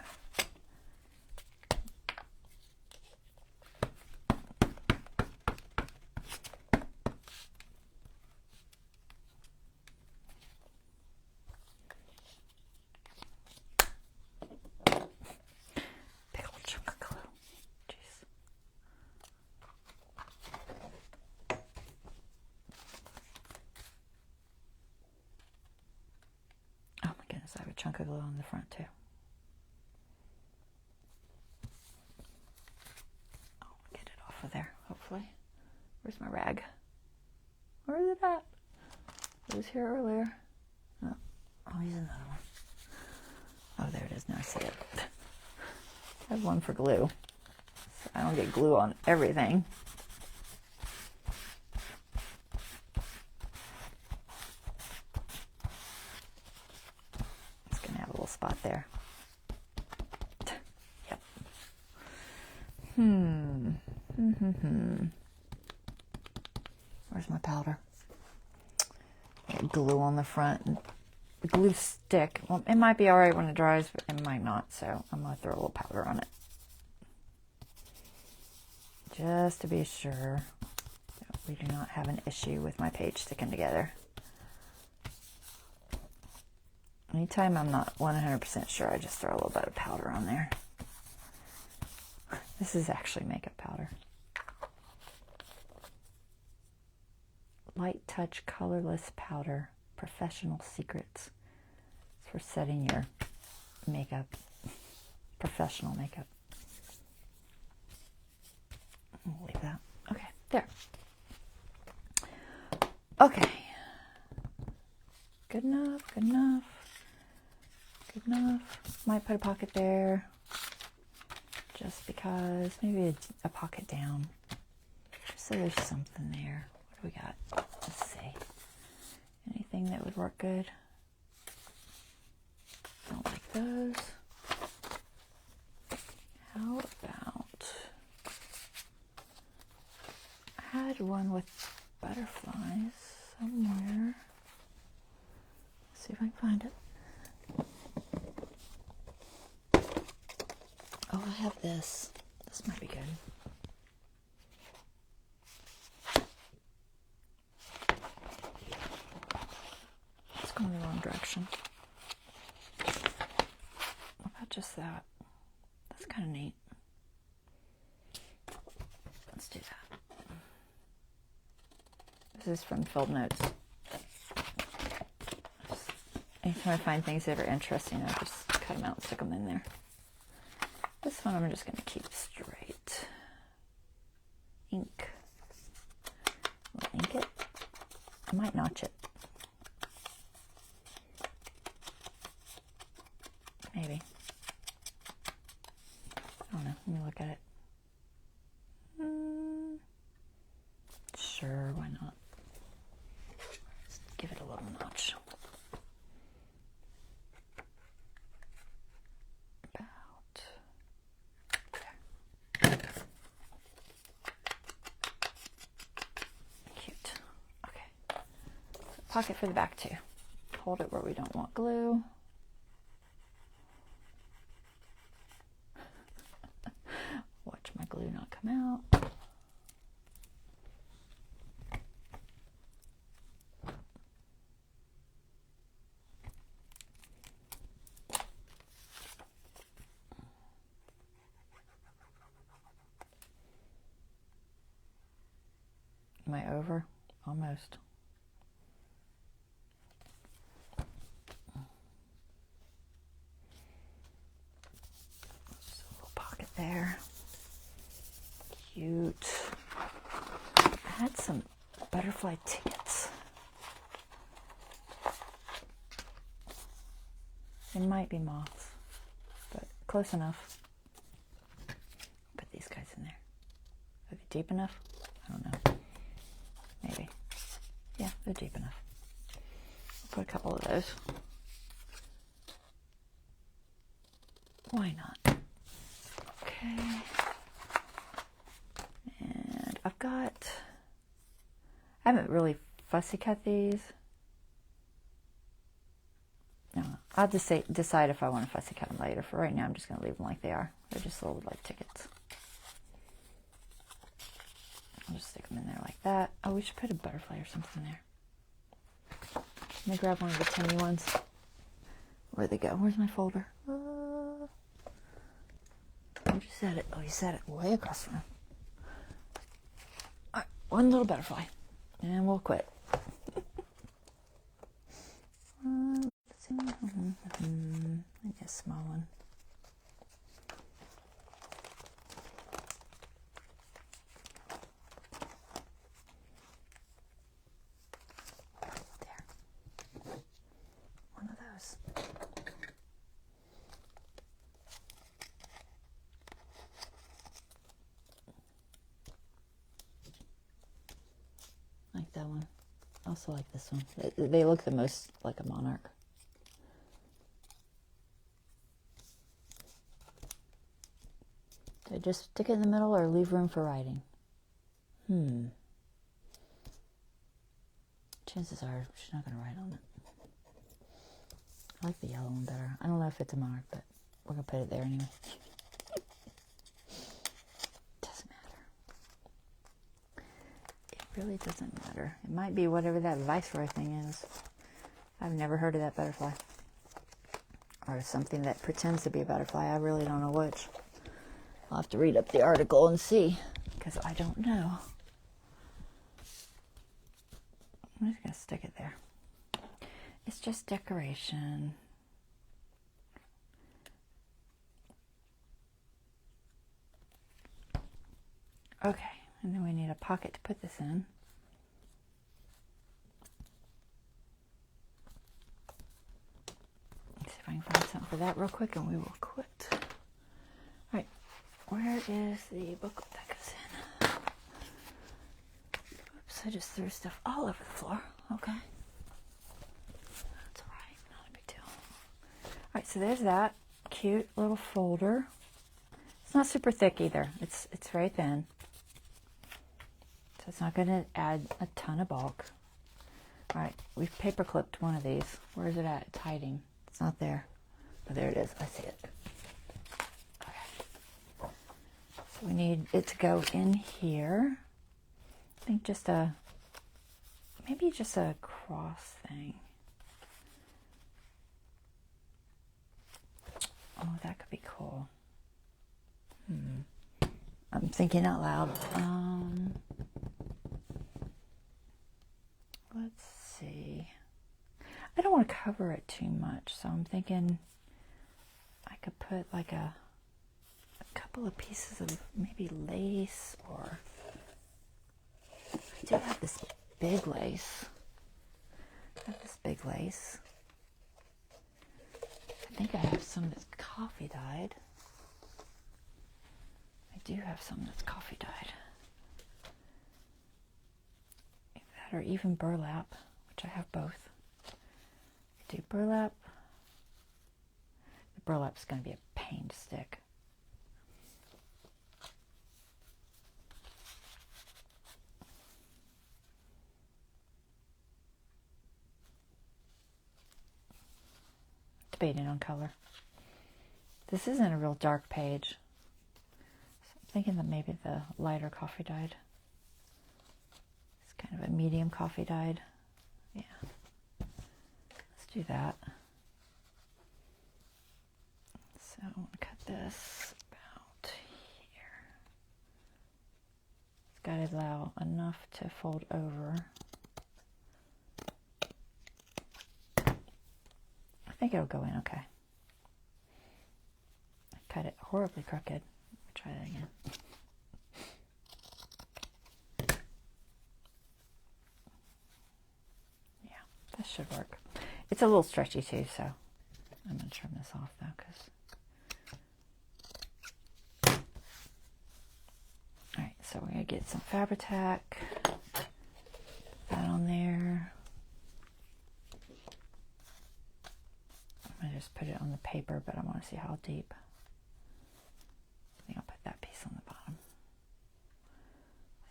I have a chunk of glue on the front too. I'll get it off of there, hopefully. Where's my rag? Where is it at? was here earlier. Oh, I'll use another one. Oh, there it is. Now I see it. I have one for glue, so I don't get glue on everything. It's going to have a little spot there. Yep. Where's my powder? Glue on the front. And the glue stick. Well, it might be alright when it dries, but it might not. So I'm going to throw a little powder on it. Just to be sure that we do not have an issue with my page sticking together. Anytime I'm not 100% sure, I just throw a little bit of powder on there. This is actually makeup powder. Light Touch Colorless Powder, Professional Secrets. It's for setting your makeup, professional makeup. We'll leave that. Okay, there. Okay. Good enough, good enough, good enough. Might put a pocket there, just because. Maybe a pocket down, just so there's something there. What do we got? Let's see. Anything that would work good? Don't like those. How about, I had one with butterflies somewhere. Let's see if I can find it. Oh, I have this. This might be good. Going the wrong direction. What about just that? That's kind of neat. Let's do that. This is from Field Notes. Anytime I find things that are interesting, I just cut them out and stick them in there. This one I'm just going to keep straight. Ink. We'll ink it. I might notch it. Maybe. I don't know. Let me look at it. Sure, why not? Let's give it a little notch. About there. Cute. Okay. Pocket for the back too. Hold it where we don't want glue. Watch my glue not come out. Am I over? Almost. Just a little pocket there. Cute. I had some butterfly tickets. They might be moths, but close enough. Put these guys in there. Are they deep enough? I don't know. Maybe. Yeah, they're deep enough. I'll put a couple of those. Why not? Okay. And I've got, I haven't really fussy cut these. No, I'll just decide if I want to fussy cut them later. For right now, I'm just going to leave them like they are. They're just little like tickets. I'll just stick them in there like that. Oh, we should put a butterfly or something there. Let me grab one of the tiny ones. Where'd they go? Where's my folder? Where'd you set it? Oh, you set it way across from. All right, one little butterfly, and we'll quit. Let's see. Maybe a small one. There. also like this one. They look the most like a monarch. Do I just stick it in the middle or leave room for writing? Chances are she's not going to write on it. I like the yellow one better. I don't know if it's a monarch, but we're going to put it there anyway. Doesn't matter. It really doesn't matter. It might be whatever that viceroy thing is. I've never heard of that butterfly. Or something that pretends to be a butterfly. I really don't know which. I'll have to read up the article and see, because I don't know. I'm just going to stick it there. It's just decoration. Okay, and then we need a pocket to put this in. Let's see if I can find something for that real quick and we will quit. All right, where is the booklet that goes in? Oops, I just threw stuff all over the floor. Okay. That's all right, not a big deal. All right, so there's that cute little folder. It's not super thick either. It's very thin. So it's not going to add a ton of bulk. All right, we've paper clipped one of these. Where is it at? It's hiding. It's not there. Oh, there it is. I see it. Okay. So we need it to go in here. I think just maybe just a cross thing. Oh, that could be cool. I'm thinking out loud. Let's see. I don't want to cover it too much, so I'm thinking I could put like a couple of pieces of maybe lace, or I do have this big lace. I think I have some that's coffee dyed. I do have some that's coffee dyed. That or even burlap, which I have both. I do burlap. The burlap's going to be a pain to stick. Debating on color. This isn't a real dark page. So I'm thinking that maybe the lighter coffee dyed. It's kind of a medium coffee dyed. Yeah. Let's do that. So I'm going to cut this about here. It's got to allow enough to fold over. I think it'll go in okay. I cut it horribly crooked. Try that again. Yeah, this should work. It's a little stretchy too, so I'm going to trim this off though, because... Alright, so we're going to get some Fabri-Tac. Put that on there. I just put it on the paper, but I want to see how deep. I think I'll put that piece on the bottom.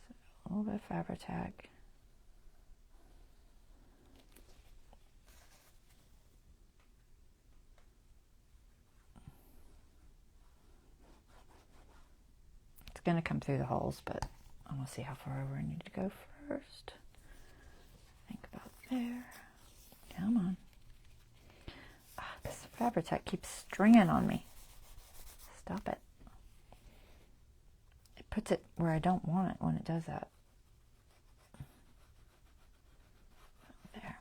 So a little bit of Fabri-Tac. It's going to come through the holes, but I want to see how far over I need to go first. Think about there. Come on. This Fabri-Tac keeps stringing on me. Stop it. It puts it where I don't want it when it does that. There.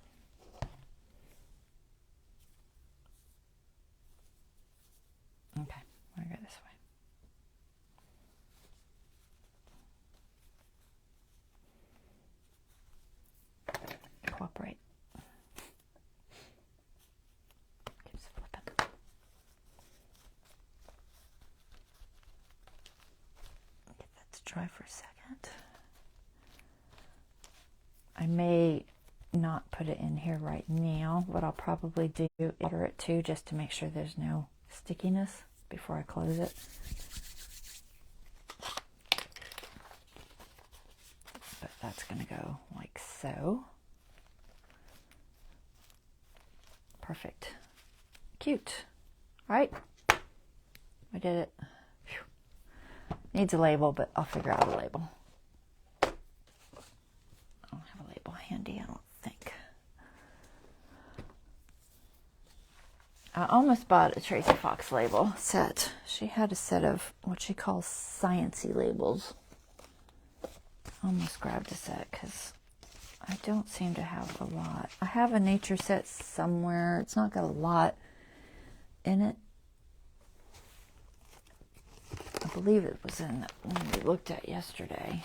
Okay, I'm going to go this way. Cooperate. Dry for a second. I may not put it in here right now. What I'll probably do is water it too, just to make sure there's no stickiness before I close it. But that's going to go like so. Perfect. Cute. All right. I did it. Whew. Needs a label, but I'll figure out a label. I don't have a label handy, I don't think. I almost bought a Tracy Fox label set. She had a set of what she calls sciencey labels. I almost grabbed a set because I don't seem to have a lot. I have a nature set somewhere. It's not got a lot in it. I believe it was in the one we looked at yesterday.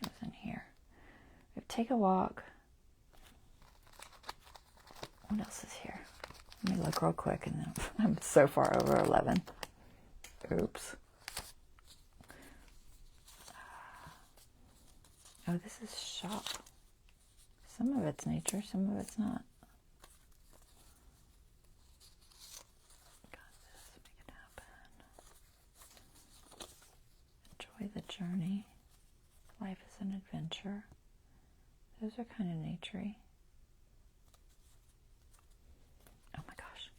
It was in here. Take a walk. What else is here? Let me look real quick, and then I'm so far over 11. Oops. Oh, this is shop. Some of it's nature, some of it's not. Got this, make it happen. Enjoy the journey. Life is an adventure. Those are kind of naturey. Oh my gosh.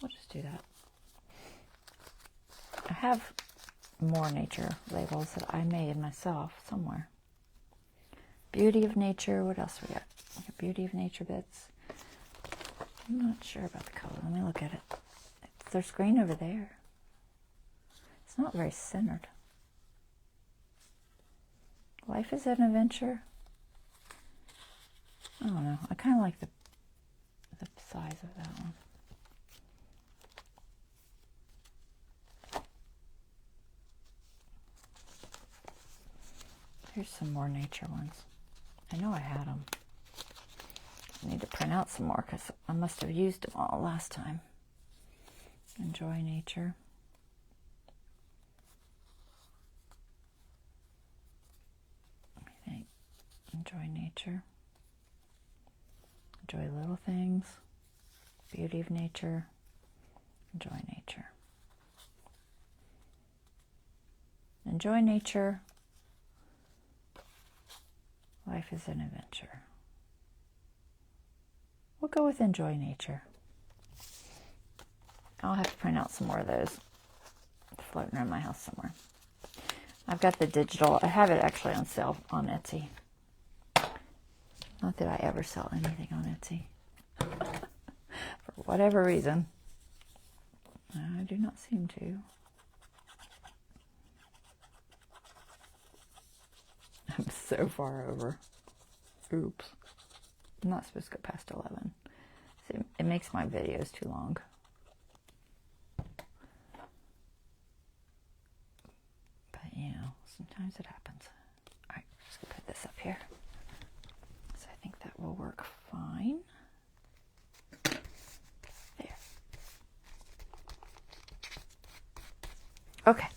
We'll just do that. I have more nature labels that I made myself somewhere. Beauty of nature. What else we got? We got beauty of nature bits. I'm not sure about the color. Let me look at it. There's green over there. It's not very centered. Life is an adventure. I don't know. I kind of like the size of that one. Here's some more nature ones. I know I had them. I need to print out some more because I must have used them all last time. Enjoy nature. Enjoy nature. Enjoy little things. Beauty of nature. Enjoy nature. Enjoy nature. Life is an adventure. We'll go with enjoy nature. I'll have to print out some more of those floating around my house somewhere. I've got the digital. I have it actually on sale on Etsy. Not that I ever sell anything on Etsy. For whatever reason. I do not seem to. I'm so far over. Oops. I'm not supposed to go past 11. So it makes my videos too long. But, you know, sometimes it happens. All right, just gonna put this up here. So I think that will work fine. There. Okay,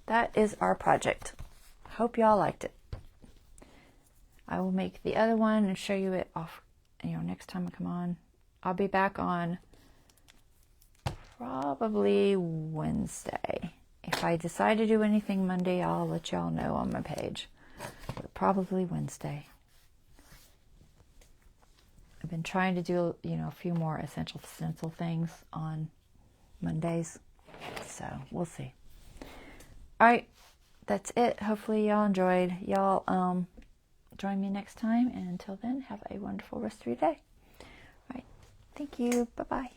that is our project. Hope y'all liked it. I will make the other one and show you it off, next time I come on. I'll be back on probably Wednesday. If I decide to do anything Monday, I'll let y'all know on my page. But probably Wednesday. I've been trying to do, a few more essential stencil things on Mondays. So, we'll see. All right. That's it. Hopefully y'all enjoyed. Y'all join me next time. And until then, have a wonderful rest of your day. All right. Thank you. Bye-bye.